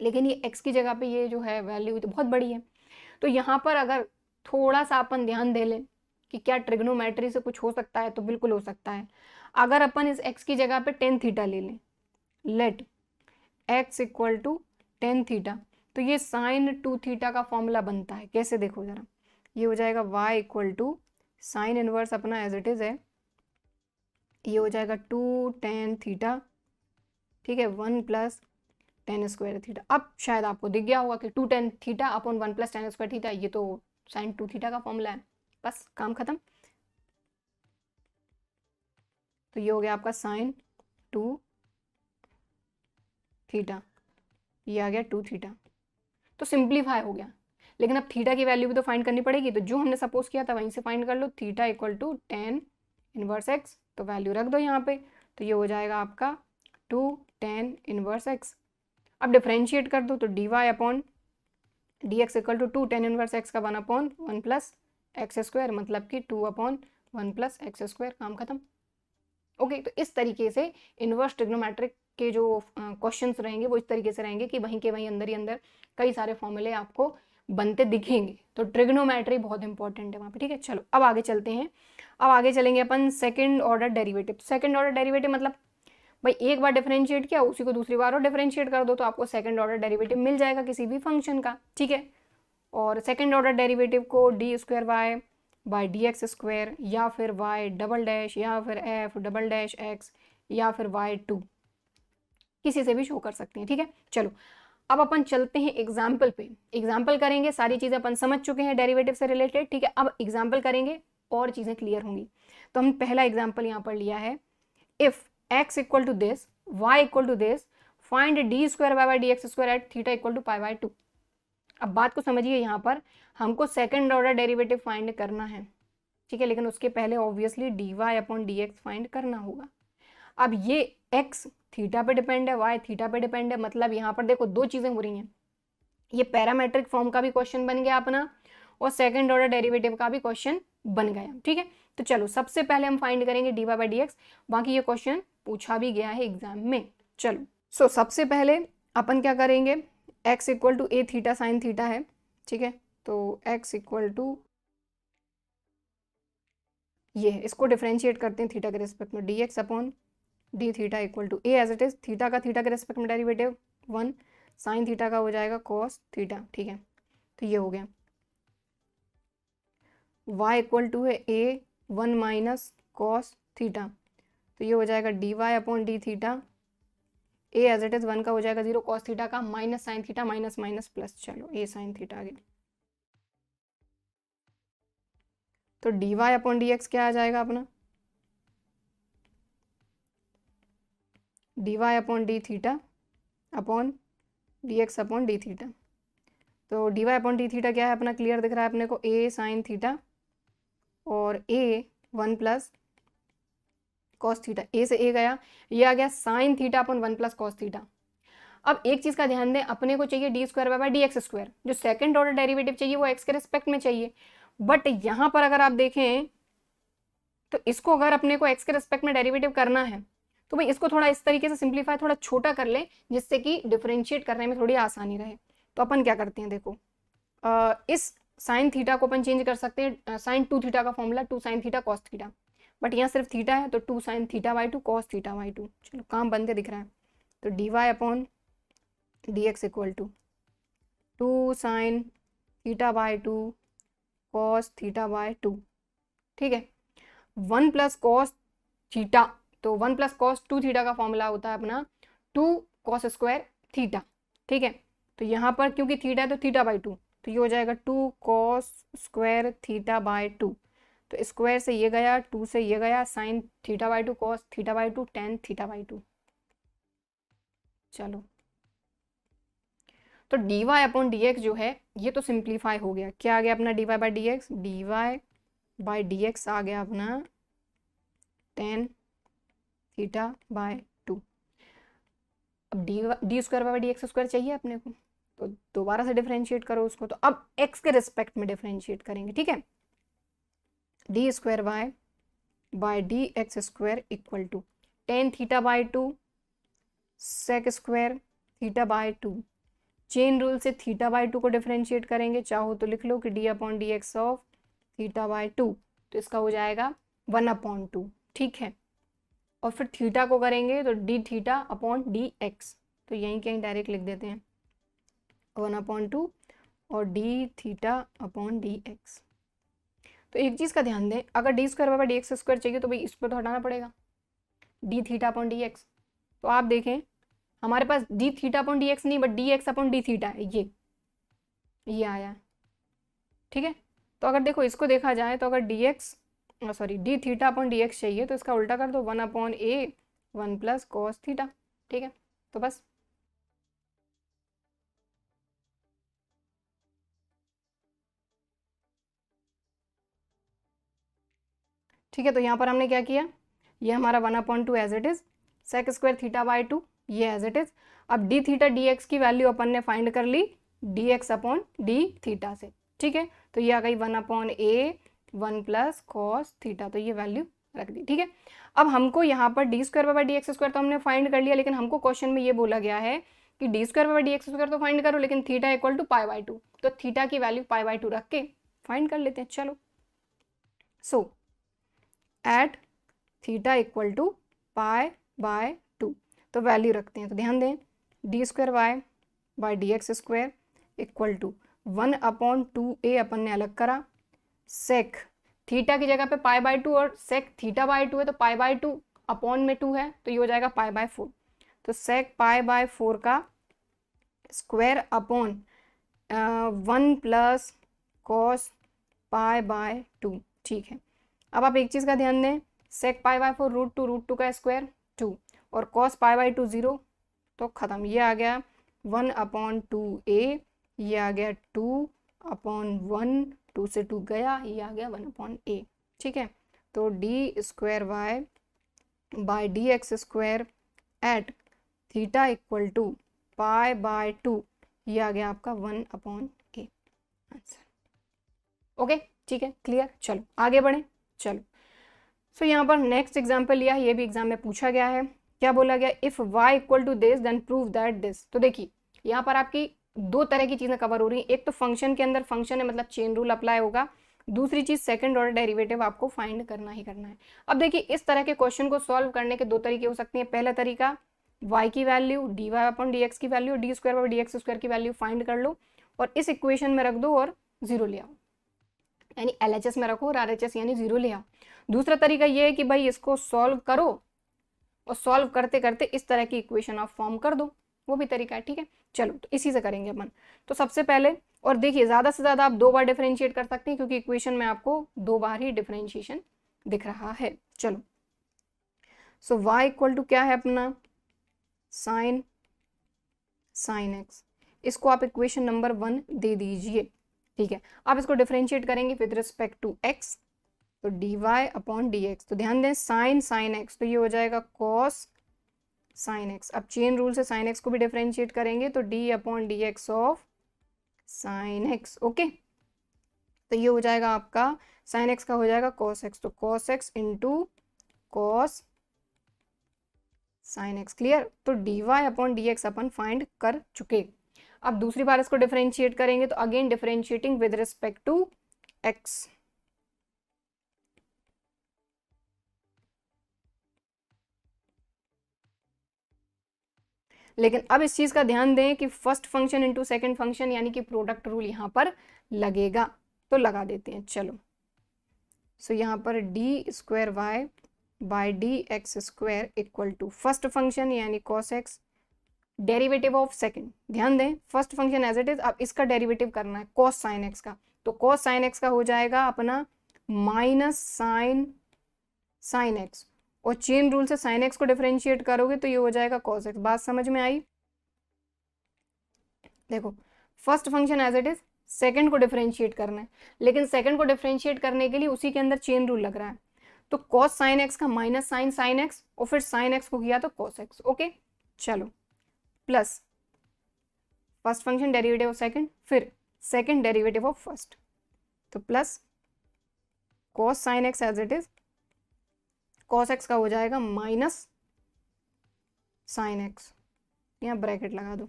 लेकिन ये x की जगह पे ये जो है वैल्यू तो बहुत बड़ी है, तो यहाँ पर अगर थोड़ा सा अपन ध्यान दे लें कि क्या ट्रिग्नोमेट्री से कुछ हो सकता है, तो बिल्कुल हो सकता है। अगर अपन इस x की जगह पे टेन थीटा ले लें, let x equal to tan theta, तो ये साइन 2 थीटा का फॉर्मूला बनता है। कैसे देखो जरा, ये हो जाएगा y equal to sine inverse अपना एज इट इज है, ये हो जाएगा 2 टेन थीटा, ठीक है, 1 प्लस टेन स्क्वायर थीटा। अब शायद आपको दिख गया होगा कि 2 tan theta upon 1 plus ten square theta, ये तो साइन 2 थीटा का फॉर्मूला है, बस काम खत्म। तो ये हो गया आपका साइन 2 थीटा, ये आ गया 2 थीटा, तो सिंप्लीफाई हो गया। लेकिन अब थीटा की वैल्यू भी तो फाइंड करनी पड़ेगी, तो जो हमने सपोज किया था वहीं से फाइंड कर लो, theta equal to tan inverse x, तो वैल्यू रख दो यहाँ पे, तो ये हो जाएगा आपका 2 टेन इनवर्स एक्स। अब डिफ्रेंशिएट कर दो तो d y upon d x equal to 2 tan inverse x का 1 अपॉन 1 प्लस एक्स स्क्वायर, मतलब कि 2 अपॉन 1 प्लस एक्स स्क्वायर, काम खत्म। ओके, तो इस तरीके से इनवर्स ट्रिग्नोमेट्रिक के जो क्वेश्चंस रहेंगे वो इस तरीके से रहेंगे कि वहीं के वहीं अंदर ही अंदर कई सारे फॉर्मूले आपको बनते दिखेंगे। तो ट्रिग्नोमेट्री बहुत इंपॉर्टेंट है वहाँ पे। ठीक है, चलो अब आगे चलते हैं। अब आगे चलेंगे अपन second order derivative. Second order derivative मतलब भाई एक बार डिफरेंशिएट किया, उसी को दूसरी बार और डिफरेंशिएट कर दो तो आपको सेकंड ऑर्डर डेरिवेटिव मिल जाएगा किसी भी फंक्शन का। ठीक है, और सेकंड ऑर्डर डेरिवेटिव को d square y by d x square या फिर वाई डबल डैश या फिर एफ डबल डैश एक्स या फिर वाई टू, किसी से भी शो कर सकते हैं। ठीक है, चलो अब अपन चलते हैं एग्जाम्पल पे। एग्जाम्पल करेंगे, सारी चीज़ें अपन समझ चुके हैं डेरिवेटिव से रिलेटेड। ठीक है, अब एग्जाम्पल करेंगे और चीज़ें क्लियर होंगी। तो हम पहला एग्जाम्पल यहाँ पर लिया है, if x equal to this, y equal to this, find d square y by d x square at theta equal to pi by 2। अब बात को समझिए, यहाँ पर हमको सेकंड ऑर्डर डेरिवेटिव फाइंड करना है। ठीक है, लेकिन उसके पहले obviously d y upon d x find करना होगा। अब ये x थीटा पे डिपेंड है, y थीटा पे डिपेंड है, मतलब यहाँ पर देखो दो चीज़ें हो रही हैं, ये पैरामेट्रिक फॉर्म का भी क्वेश्चन बन गया अपना और सेकंड ऑर्डर डेरिवेटिव का भी क्वेश्चन बन गया। ठीक है, तो चलो सबसे पहले हम फाइंड करेंगे d y by d x, बाकी ये क्वेश्चन पूछा भी गया है एग्जाम में। चलो सबसे पहले अपन क्या करेंगे, x equal to a theta sine theta है। ठीक है, तो x इक्वल टू ये है, इसको डिफ्रेंशिएट करते हैं थीटा के रिस्पेक्ट में, d x upon d theta equal to a as it is, theta का थीटा के रिस्पेक्ट में डेरिवेटिव 1, साइन थीटा का हो जाएगा कॉस थीटा। ठीक है, तो ये हो गया, y इक्वल टू है ए 1 माइनस कॉस थीटा, तो ये हो जाएगा d y upon d theta, a as it is 1 का हो जाएगा 0, कॉस थीटा का minus sine theta, minus minus plus, चलो ए साइन थीटा आ गया। तो d y upon d x क्या आ जाएगा अपना, d y upon d theta upon d x upon d theta. तो d y upon d theta क्या है अपना, क्लियर दिख रहा है अपने को, ए साइन थीटा और ए 1 प्लस कॉस थीटा। ए से ए गया, ये आ गया sine theta upon 1 plus cos theta. अब एक चीज़ का ध्यान दें, अपने को चाहिए D square by d x square, जो सेकंड ऑर्डर डेरिवेटिव चाहिए वो एक्स के रिस्पेक्ट में चाहिए। बट यहाँ पर अगर आप देखें तो इसको अगर अपने को एक्स के रिस्पेक्ट में डेरिवेटिव करना है तो भाई इसको थोड़ा इस तरीके से सिंप्लीफाई थोड़ा छोटा कर ले, जिससे कि डिफरेंशिएट करने में थोड़ी आसानी रहे। तो अपन क्या करते हैं, देखो इस साइन थीटा को अपन चेंज कर सकते हैं, साइन 2 थीटा का formula 2 sine theta cos theta, but यहाँ सिर्फ थीटा है तो 2 sine theta by 2 cos theta by 2। चलो काम बनते दिख रहा है। तो d y upon d x equal to 2 sine theta by 2 cos theta by 2, ठीक है। 1 प्लस कॉस थीटा, तो 1 प्लस कॉस 2 थीटा का फॉर्मूला होता है अपना 2 कॉस स्क्वायर थीटा, ठीक है। तो यहाँ पर क्योंकि थीटा है तो थीटा बाई 2, तो ये हो जाएगा 2 कॉस स्क्वायर थीटा बाई 2। तो स्क्वायर से ये गया, 2 से ये गया, sine theta by 2 cos theta by 2 tan theta by 2। चलो तो d y upon d x जो है ये तो सिंप्लीफाई हो गया। क्या आ गया अपना d y by d x, d y by d x आ गया अपना टेन थीटा बाय 2। अब d square by d x square चाहिए अपने को, तो दोबारा से डिफरेंशिएट करो उसको। तो अब एक्स के रिस्पेक्ट में डिफरेंशिएट करेंगे, ठीक है। D square y by d x square equal to tan theta by 2 sec square theta by 2। Chain rule से थीटा बाय 2 को डिफरेंशिएट करेंगे, चाहो तो लिख लो कि d upon d x of theta by 2, तो इसका हो जाएगा 1 अपॉन 2, ठीक है। और फिर थीटा को करेंगे तो D theta upon d x, तो यहीं कहीं डायरेक्ट लिख देते हैं 1 अपॉन 2 और d theta upon d x. तो एक चीज़ का ध्यान दें, अगर d square by d x square चाहिए तो भाई इस पर तो हटाना पड़ेगा d theta upon d x. तो आप देखें हमारे पास d theta upon d x नहीं but d x upon d theta है, ये आया, ठीक है। तो अगर देखो इसको देखा जाए तो अगर D x sorry D theta upon d x चाहिए तो इसका उल्टा कर दो 1 upon a 1 plus cos theta, ठीक है। तो बस ठीक है। तो यहाँ पर हमने क्या किया, ये हमारा 1 upon 2 as it is, sec square theta by 2 ये एज इट इज। अब डी थीटा डी एक्स की वैल्यू अपन ने फाइंड कर ली d x upon d theta से, ठीक है। तो ये आ गई 1 upon a 1 plus cos theta, तो ये वैल्यू रख दी, ठीक है। अब हमको यहाँ पर d square by d x square तो हमने फाइंड कर लिया, लेकिन हमको क्वेश्चन में ये बोला गया है कि d square by d x square तो फाइंड करो लेकिन theta equal to pi by 2, तो थीटा की वैल्यू पाई बाय 2 रख के फाइंड कर लेते हैं। चलो so at theta equal to pi by 2, तो वैल्यू रखते हैं। तो ध्यान दें d square y by d x square equal to 1 upon 2a अपन ने अलग करा, सेक थीटा की जगह पे पाई बाय 2 और सेक थीटा बाय 2 है तो पाई बाय 2 अपॉन में 2 है तो ये हो जाएगा पाई बाय 4। तो सेक पाई बाय 4 का square upon 1 plus cos pi by 2, ठीक है। अब आप एक चीज़ का ध्यान दें, सेक पाई बाय 4 रूट टू का स्क्वायर 2 और कॉस पाई बाय 2 0, तो ख़त्म। ये आ गया 1 अपॉन 2a, ये आ गया 2 अपॉन 1, 2 से 2 गया, ये आ गया 1 अपॉन a, ठीक है। तो d square y by d x square at theta equal to pi by 2, ये आ गया आपका 1 अपॉन a आंसर। ओके ठीक है, क्लियर। चलो आगे बढ़ें। चलो सो यहाँ पर नेक्स्ट एग्जाम्पल लिया है, ये भी एग्जाम में पूछा गया है। क्या बोला गया, if y equal to this then prove that this. तो देखिए यहाँ पर आपकी दो तरह की चीज़ें कवर हो रही हैं। एक तो फंक्शन के अंदर फंक्शन है मतलब चेन रूल अप्लाई होगा, दूसरी चीज़ सेकंड ऑर्डर डेरिवेटिव आपको फाइंड करना ही करना है। अब देखिए इस तरह के क्वेश्चन को सॉल्व करने के दो तरीके हो सकते हैं। पहला तरीका y की value d y upon d x की value d square by d x square की वैल्यू फाइंड कर लो और इस इक्वेशन में रख दो और जीरो ले आओ, यानी LHS में रखो और RHS यानी जीरो ले आओ। दूसरा तरीका ये है कि भाई इसको सॉल्व करो और सॉल्व करते करते इस तरह की इक्वेशन आप फॉर्म कर दो, वो भी तरीका है, ठीक है। चलो तो इसी से करेंगे अपन। तो सबसे पहले, और देखिए ज़्यादा से ज़्यादा आप 2 बार डिफरेंशिएट कर सकते हैं क्योंकि इक्वेशन में आपको 2 बार ही डिफरेंशिएशन दिख रहा है। चलो सो y इक्वल टू क्या है अपना साइन एक्स, इसको आप इक्वेशन नंबर 1 दे दीजिए। ठीक है, आप इसको डिफरेंशिएट करेंगे विद रिस्पेक्ट टू एक्स, तो dy अपॉन डी एक्स। तो ध्यान दें साइन एक्स, तो ये हो जाएगा कॉस साइन एक्स। अब चेन रूल से साइन एक्स को भी डिफरेंशिएट करेंगे तो D upon d x of sine x. Okay, तो ये हो जाएगा आपका साइन एक्स का हो जाएगा कॉस एक्स, तो cos x into cos sine x. Clear, तो d y upon d x अपन फाइंड कर चुके। अब दूसरी बार इसको डिफरेंशिएट करेंगे तो again differentiating with respect to x. लेकिन अब इस चीज का ध्यान दें कि first function into second function यानी कि प्रोडक्ट रूल यहां पर लगेगा, तो लगा देते हैं। चलो, सो यहां पर d square y by d x square equal to first function यानी cos x, derivative of second. ध्यान दें first function as it is, अब इसका डेरिवेटिव करना है कॉस साइन एक्स का, तो कॉस साइन एक्स का हो जाएगा अपना माइनस साइन एक्स, और चेन रूल से साइन एक्स को डिफरेंशिएट करोगे तो ये हो जाएगा कॉस एक्स। बात समझ में आई? देखो first function as it is, second को डिफरेंशिएट करना है, लेकिन सेकंड को डिफरेंशिएट करने के लिए उसी के अंदर चेन रूल लग रहा है, तो कॉस साइन एक्स का माइनस साइन एक्स, और फिर साइन एक्स को किया तो कॉस एक्स। ओके, चलो, plus first function derivative of second, फिर सेकंड डेरिवेटिव ऑफ फर्स्ट, तो plus cos sine x as it is, cos x का हो जाएगा माइनस साइन एक्स, यहाँ ब्रैकेट लगा दो।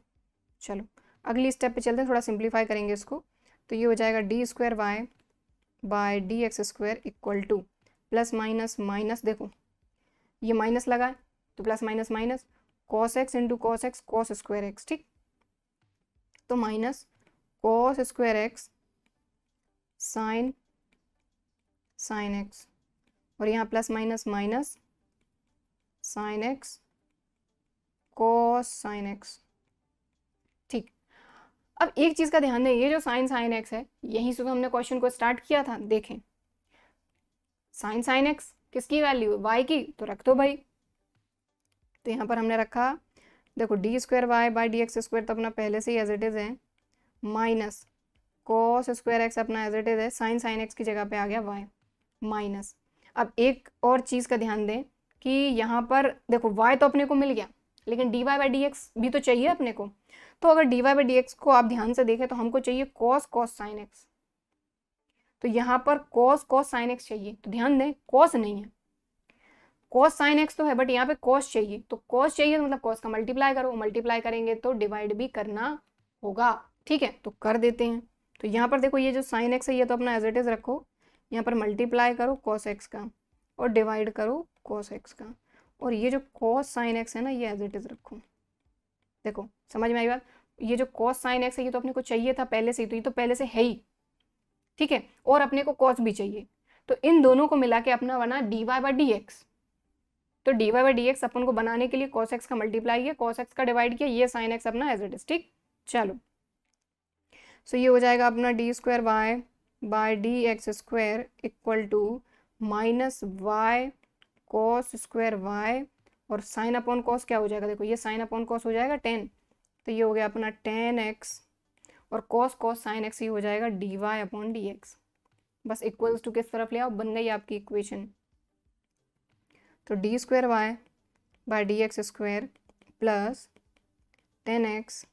चलो अगली स्टेप पे चलते हैं, थोड़ा सिंप्लीफाई करेंगे इसको, तो ये हो जाएगा d square y by d x square equal to plus minus minus, देखो ये माइनस लगा है तो plus minus minus, cos x into cos x, cos square x. ठीक, तो minus cos square x sine x, और यहाँ plus minus minus sine x cos sine x. ठीक, अब एक चीज का ध्यान दें, ये जो साइन एक्स है यहीं से तो हमने क्वेश्चन को स्टार्ट किया था। देखें साइन एक्स किसकी वैल्यू, वाई की, तो रख दो भाई। तो यहाँ पर हमने रखा, देखो d square y by d x square तो अपना पहले से ही एज इट इज है, माइनस कॉस स्क्वायर एक्स अपना एज इट इज है, साइन एक्स की जगह पे आ गया वाई माइनस। अब एक और चीज़ का ध्यान दें कि यहाँ पर देखो y तो अपने को मिल गया, लेकिन dy बाई डी एक्स भी तो चाहिए अपने को, तो अगर dy बाई डी एक्स को आप ध्यान से देखें तो हमको चाहिए cos साइन एक्स, तो यहाँ पर cos साइन एक्स चाहिए, तो ध्यान दें cos नहीं है, cos साइन एक्स तो है बट यहाँ पे cos चाहिए, तो cos चाहिए तो मतलब cos का मल्टीप्लाई करो, मल्टीप्लाई करेंगे तो डिवाइड भी करना होगा। ठीक है, तो कर देते हैं। तो यहाँ पर देखो ये जो साइन एक्स है ये तो अपना एज इट इज रखो, यहाँ पर मल्टीप्लाई करो cos एक्स का और डिवाइड करो cos एक्स का, और ये जो cos साइन एक्स है ना ये एज इट इज रखो। देखो समझ में आई बात? ये जो cos साइन एक्स है ये तो अपने को चाहिए था पहले से ही, तो ये तो पहले से है ही। ठीक है, और अपने को cos भी चाहिए, तो इन दोनों को मिला के अपना बना dy बाई डी एक्स। तो dy बाई डी एक्स अपन को बनाने के लिए cos एक्स का मल्टीप्लाई किया, cos एक्स का डिवाइड किया, ये साइन एक्स अपना एज इट इज। ठीक, चलो सो ये हो जाएगा अपना d square y by d x square equal to minus y cos square y, और साइन अपॉन कॉस क्या हो जाएगा, देखो ये साइन अपॉन कॉस हो जाएगा 10, तो ये हो गया अपना 10x, और कॉस साइन एक्स ही हो जाएगा d y upon d x. बस इक्वल्स टू किस तरफ ले आओ, बन गई आपकी इक्वेशन। तो d square y by d x square plus 10x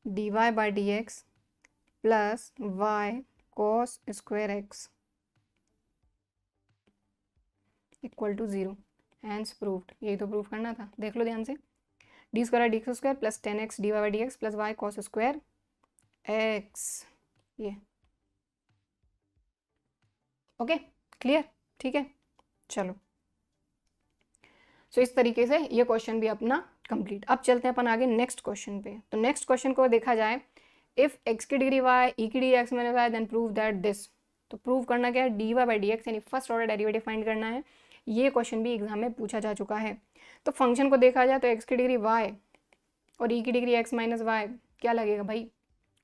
d y by d x plus y cos square x equal to 0, hence proved. यही तो प्रूव करना था, देख लो ध्यान से, d square d x square plus 10x d y by d x plus y cos square x, ये okay clear. ठीक है, चलो सो इस तरीके से ये क्वेश्चन भी अपना कंप्लीट। अब चलते हैं अपन आगे नेक्स्ट क्वेश्चन पे। तो नेक्स्ट क्वेश्चन को देखा जाए, इफ x की डिग्री y e की degree x minus y then prove that this. तो प्रूव करना क्या है, dy बाई डी एक्स यानी फर्स्ट ऑर्डर डेरिवेटिव फाइंड करना है। ये क्वेश्चन भी एग्जाम में पूछा जा चुका है। तो फंक्शन को देखा जाए तो x की डिग्री y और e की डिग्री x माइनस y क्या लगेगा भाई,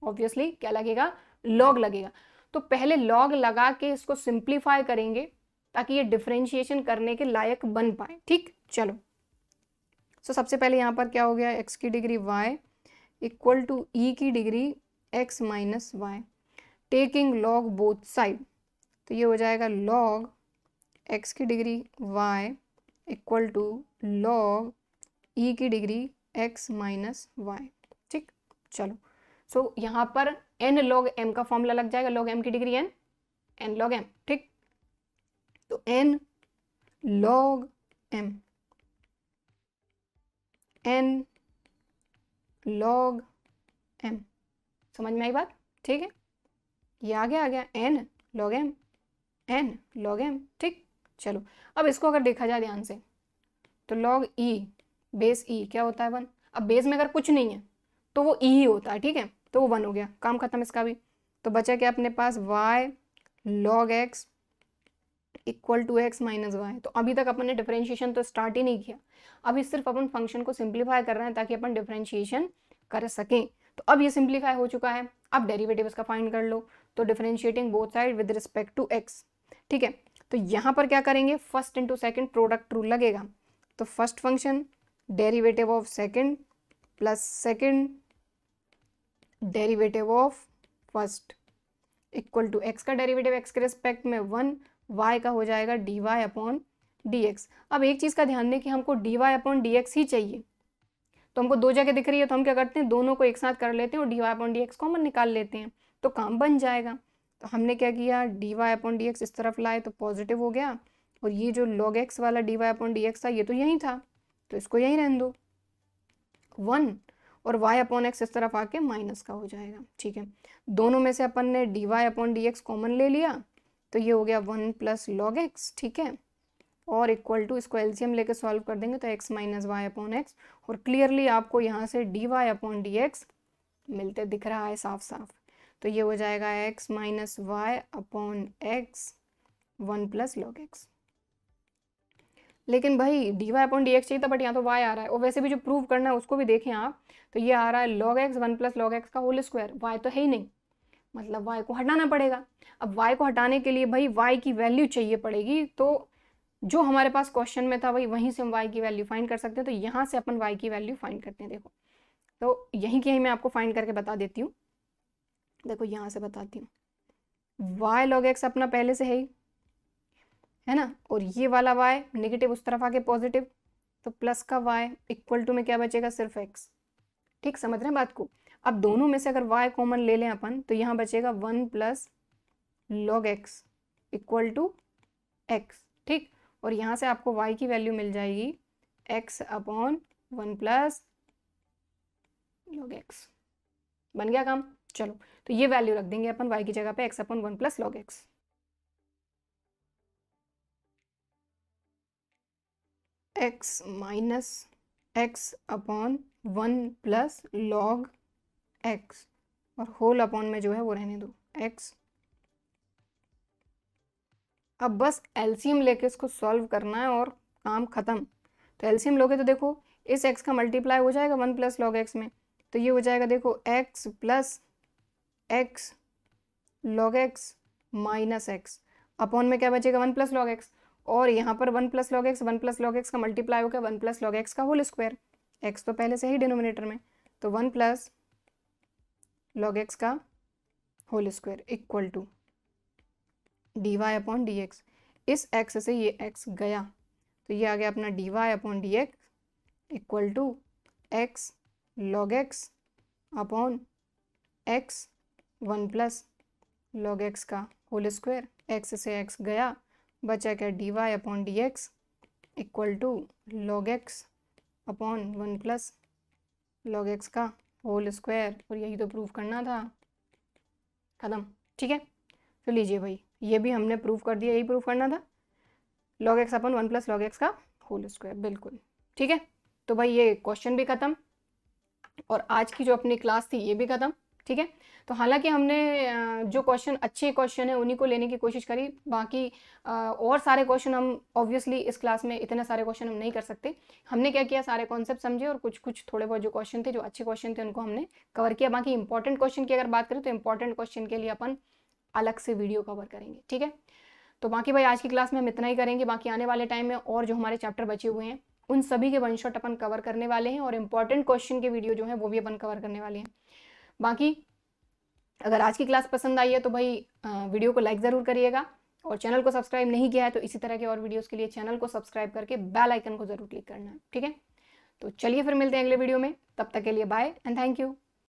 ऑब्वियसली क्या लगेगा, लॉग लगेगा। तो पहले लॉग लगा के इसको सिंप्लीफाई करेंगे ताकि ये डिफरेंशिएशन करने के लायक बन पाए। ठीक, चलो सो सबसे पहले यहाँ पर क्या हो गया, x की degree y equal to e की degree x minus y, taking log both side, तो ये हो जाएगा लॉग x की degree y equal to log e की डिग्री x माइनस वाई। ठीक, चलो सो यहाँ पर n log m का फॉर्मूला लग जाएगा, log m की डिग्री n log m। ठीक, तो n log m, n log m, समझ में आई बात? ठीक है, ये आ गया n log m, n log m। ठीक, चलो अब इसको अगर देखा जाए ध्यान से तो log e बेस e क्या होता है 1। अब बेस में अगर कुछ नहीं है तो वो e ही होता है। ठीक है, तो वो 1 हो गया, काम खत्म इसका भी। तो बचा क्या अपने पास, y log x equal to x minus y. तो अभी तक अपन ने डिफरेंशिएशन तो स्टार्ट ही नहीं किया, अभी सिर्फ अपन फंक्शन को सिंप्लीफाई कर रहे हैं ताकि अपन डिफरेंशिएशन कर सकें। तो अब ये सिंप्लीफाई हो चुका है, अब डेरिवेटिव इसका फाइंड कर लो। तो differentiating both side with respect to x। ठीक है, तो यहाँ पर क्या करेंगे, first into second product rule लगेगा। तो first function derivative of second plus second derivative of first equal to x का डेरिवेटिव x के रिस्पेक्ट में 1, y का हो जाएगा dy अपॉन dx। अब एक चीज़ का ध्यान दें कि हमको dy अपॉन dx ही चाहिए, तो हमको दो जगह दिख रही है तो हम क्या करते हैं, दोनों को एक साथ कर लेते हैं और dy अपॉन dx कॉमन निकाल लेते हैं, तो काम बन जाएगा। तो हमने क्या किया, dy अपॉन dx इस तरफ लाए तो पॉजिटिव हो गया, और ये जो log x वाला dy अपॉन dx था ये तो यहीं था, तो इसको यहीं रहने दो 1, और y अपॉन x इस तरफ आके माइनस का हो जाएगा। ठीक है, दोनों में से अपन ने dy अपॉन dx कॉमन ले लिया, तो ये हो गया 1 प्लस लॉग एक्स। ठीक है, और इक्वल टू इसको एलसीएम लेके सॉल्व कर देंगे तो x minus y upon x, और क्लियरली आपको यहाँ से dy अपॉन dx मिलते दिख रहा है साफ साफ। तो ये हो जाएगा x minus y upon x 1 plus log x. लेकिन भाई dy अपॉन dx चाहिए था, बट यहाँ तो y आ रहा है, और वैसे भी जो प्रूव करना है उसको भी देखें आप, तो ये आ रहा है log x 1 plus log x का होल स्क्वायर। y तो है ही नहीं, मतलब y को हटाना पड़ेगा। अब y को हटाने के लिए भाई y की वैल्यू चाहिए पड़ेगी, तो जो हमारे पास क्वेश्चन में था भाई वहीं से हम y की वैल्यू फाइंड कर सकते हैं। तो यहाँ से अपन y की वैल्यू फाइंड करते हैं। देखो, तो यहीं की मैं आपको फाइंड करके बता देती हूँ। देखो यहाँ से बताती हूँ, y log x अपना पहले से है ना, और ये वाला y नेगेटिव उस तरफ आके पॉजिटिव, तो प्लस का y इक्वल टू में क्या बचेगा, सिर्फ x। ठीक, समझ रहे हैं बात को? अब दोनों में से अगर y कॉमन ले लें अपन, तो यहाँ बचेगा 1 plus log x equal to x. ठीक, और यहाँ से आपको y की वैल्यू मिल जाएगी x upon 1 plus log x. बन गया काम। चलो, तो ये वैल्यू रख देंगे अपन y की जगह पे x upon 1 plus log x. x minus x upon 1 plus log x, और होल अपॉन में जो है वो रहने दो x। अब बस एलसीएम लेके इसको सॉल्व करना है और काम खत्म। तो एलसीएम लोगे तो देखो इस x का मल्टीप्लाई हो जाएगा 1 प्लस लॉग एक्स में, तो ये हो जाएगा देखो x plus x log x minus x, upon में क्या बचेगा 1 प्लस लॉग एक्स, और यहाँ पर 1 plus log x, 1 plus log x का मल्टीप्लाई हो गया 1 प्लस लॉग एक्स का होल स्क्वायर। एक्स तो पहले से ही डिनोमिनेटर में, तो 1 प्लस लॉग एक्स का whole square equal to d y upon d x. इस x से ये x गया, तो ये आ गया अपना d y upon d x equal to x log x upon x 1 plus log x का होल स्क्वायर। x से x गया, बचा क्या d y upon d x equal to log x upon 1 plus log x का whole square, और यही तो proof करना था। खत्म। ठीक है, तो लीजिए भाई ये भी हमने प्रूफ कर दिया, यही प्रूफ करना था, log x upon 1 plus log x का होल स्क्वायर। बिल्कुल ठीक है, तो भाई ये क्वेश्चन भी खत्म और आज की जो अपनी क्लास थी ये भी खत्म। ठीक है, तो हालांकि हमने जो क्वेश्चन अच्छे क्वेश्चन है उन्हीं को लेने की कोशिश करी, बाकी और सारे क्वेश्चन हम ऑब्वियसली इस क्लास में इतने सारे क्वेश्चन हम नहीं कर सकते। हमने क्या किया, सारे कॉन्सेप्ट समझे और कुछ कुछ थोड़े बहुत जो क्वेश्चन थे, जो अच्छे क्वेश्चन थे, उनको हमने कवर किया। बाकी इंपॉर्टेंट क्वेश्चन की अगर बात करें तो इंपॉर्टेंट क्वेश्चन के लिए अपन अलग से वीडियो कवर करेंगे। ठीक है, तो बाकी भाई आज की क्लास में हम इतना ही करेंगे। बाकी आने वाले टाइम में और जो हमारे चैप्टर बचे हुए हैं उन सभी के वन शॉट अपन कवर करने वाले हैं और इंपॉर्टेंट क्वेश्चन के वीडियो जो है वो भी अपन कवर करने वाले हैं। बाकी अगर आज की क्लास पसंद आई है तो भाई वीडियो को लाइक ज़रूर करिएगा और चैनल को सब्सक्राइब नहीं किया है तो इसी तरह के और वीडियोस के लिए चैनल को सब्सक्राइब करके बेल आइकन को ज़रूर क्लिक करना है, ठीक है। तो चलिए फिर मिलते हैं अगले वीडियो में, तब तक के लिए बाय एंड थैंक यू।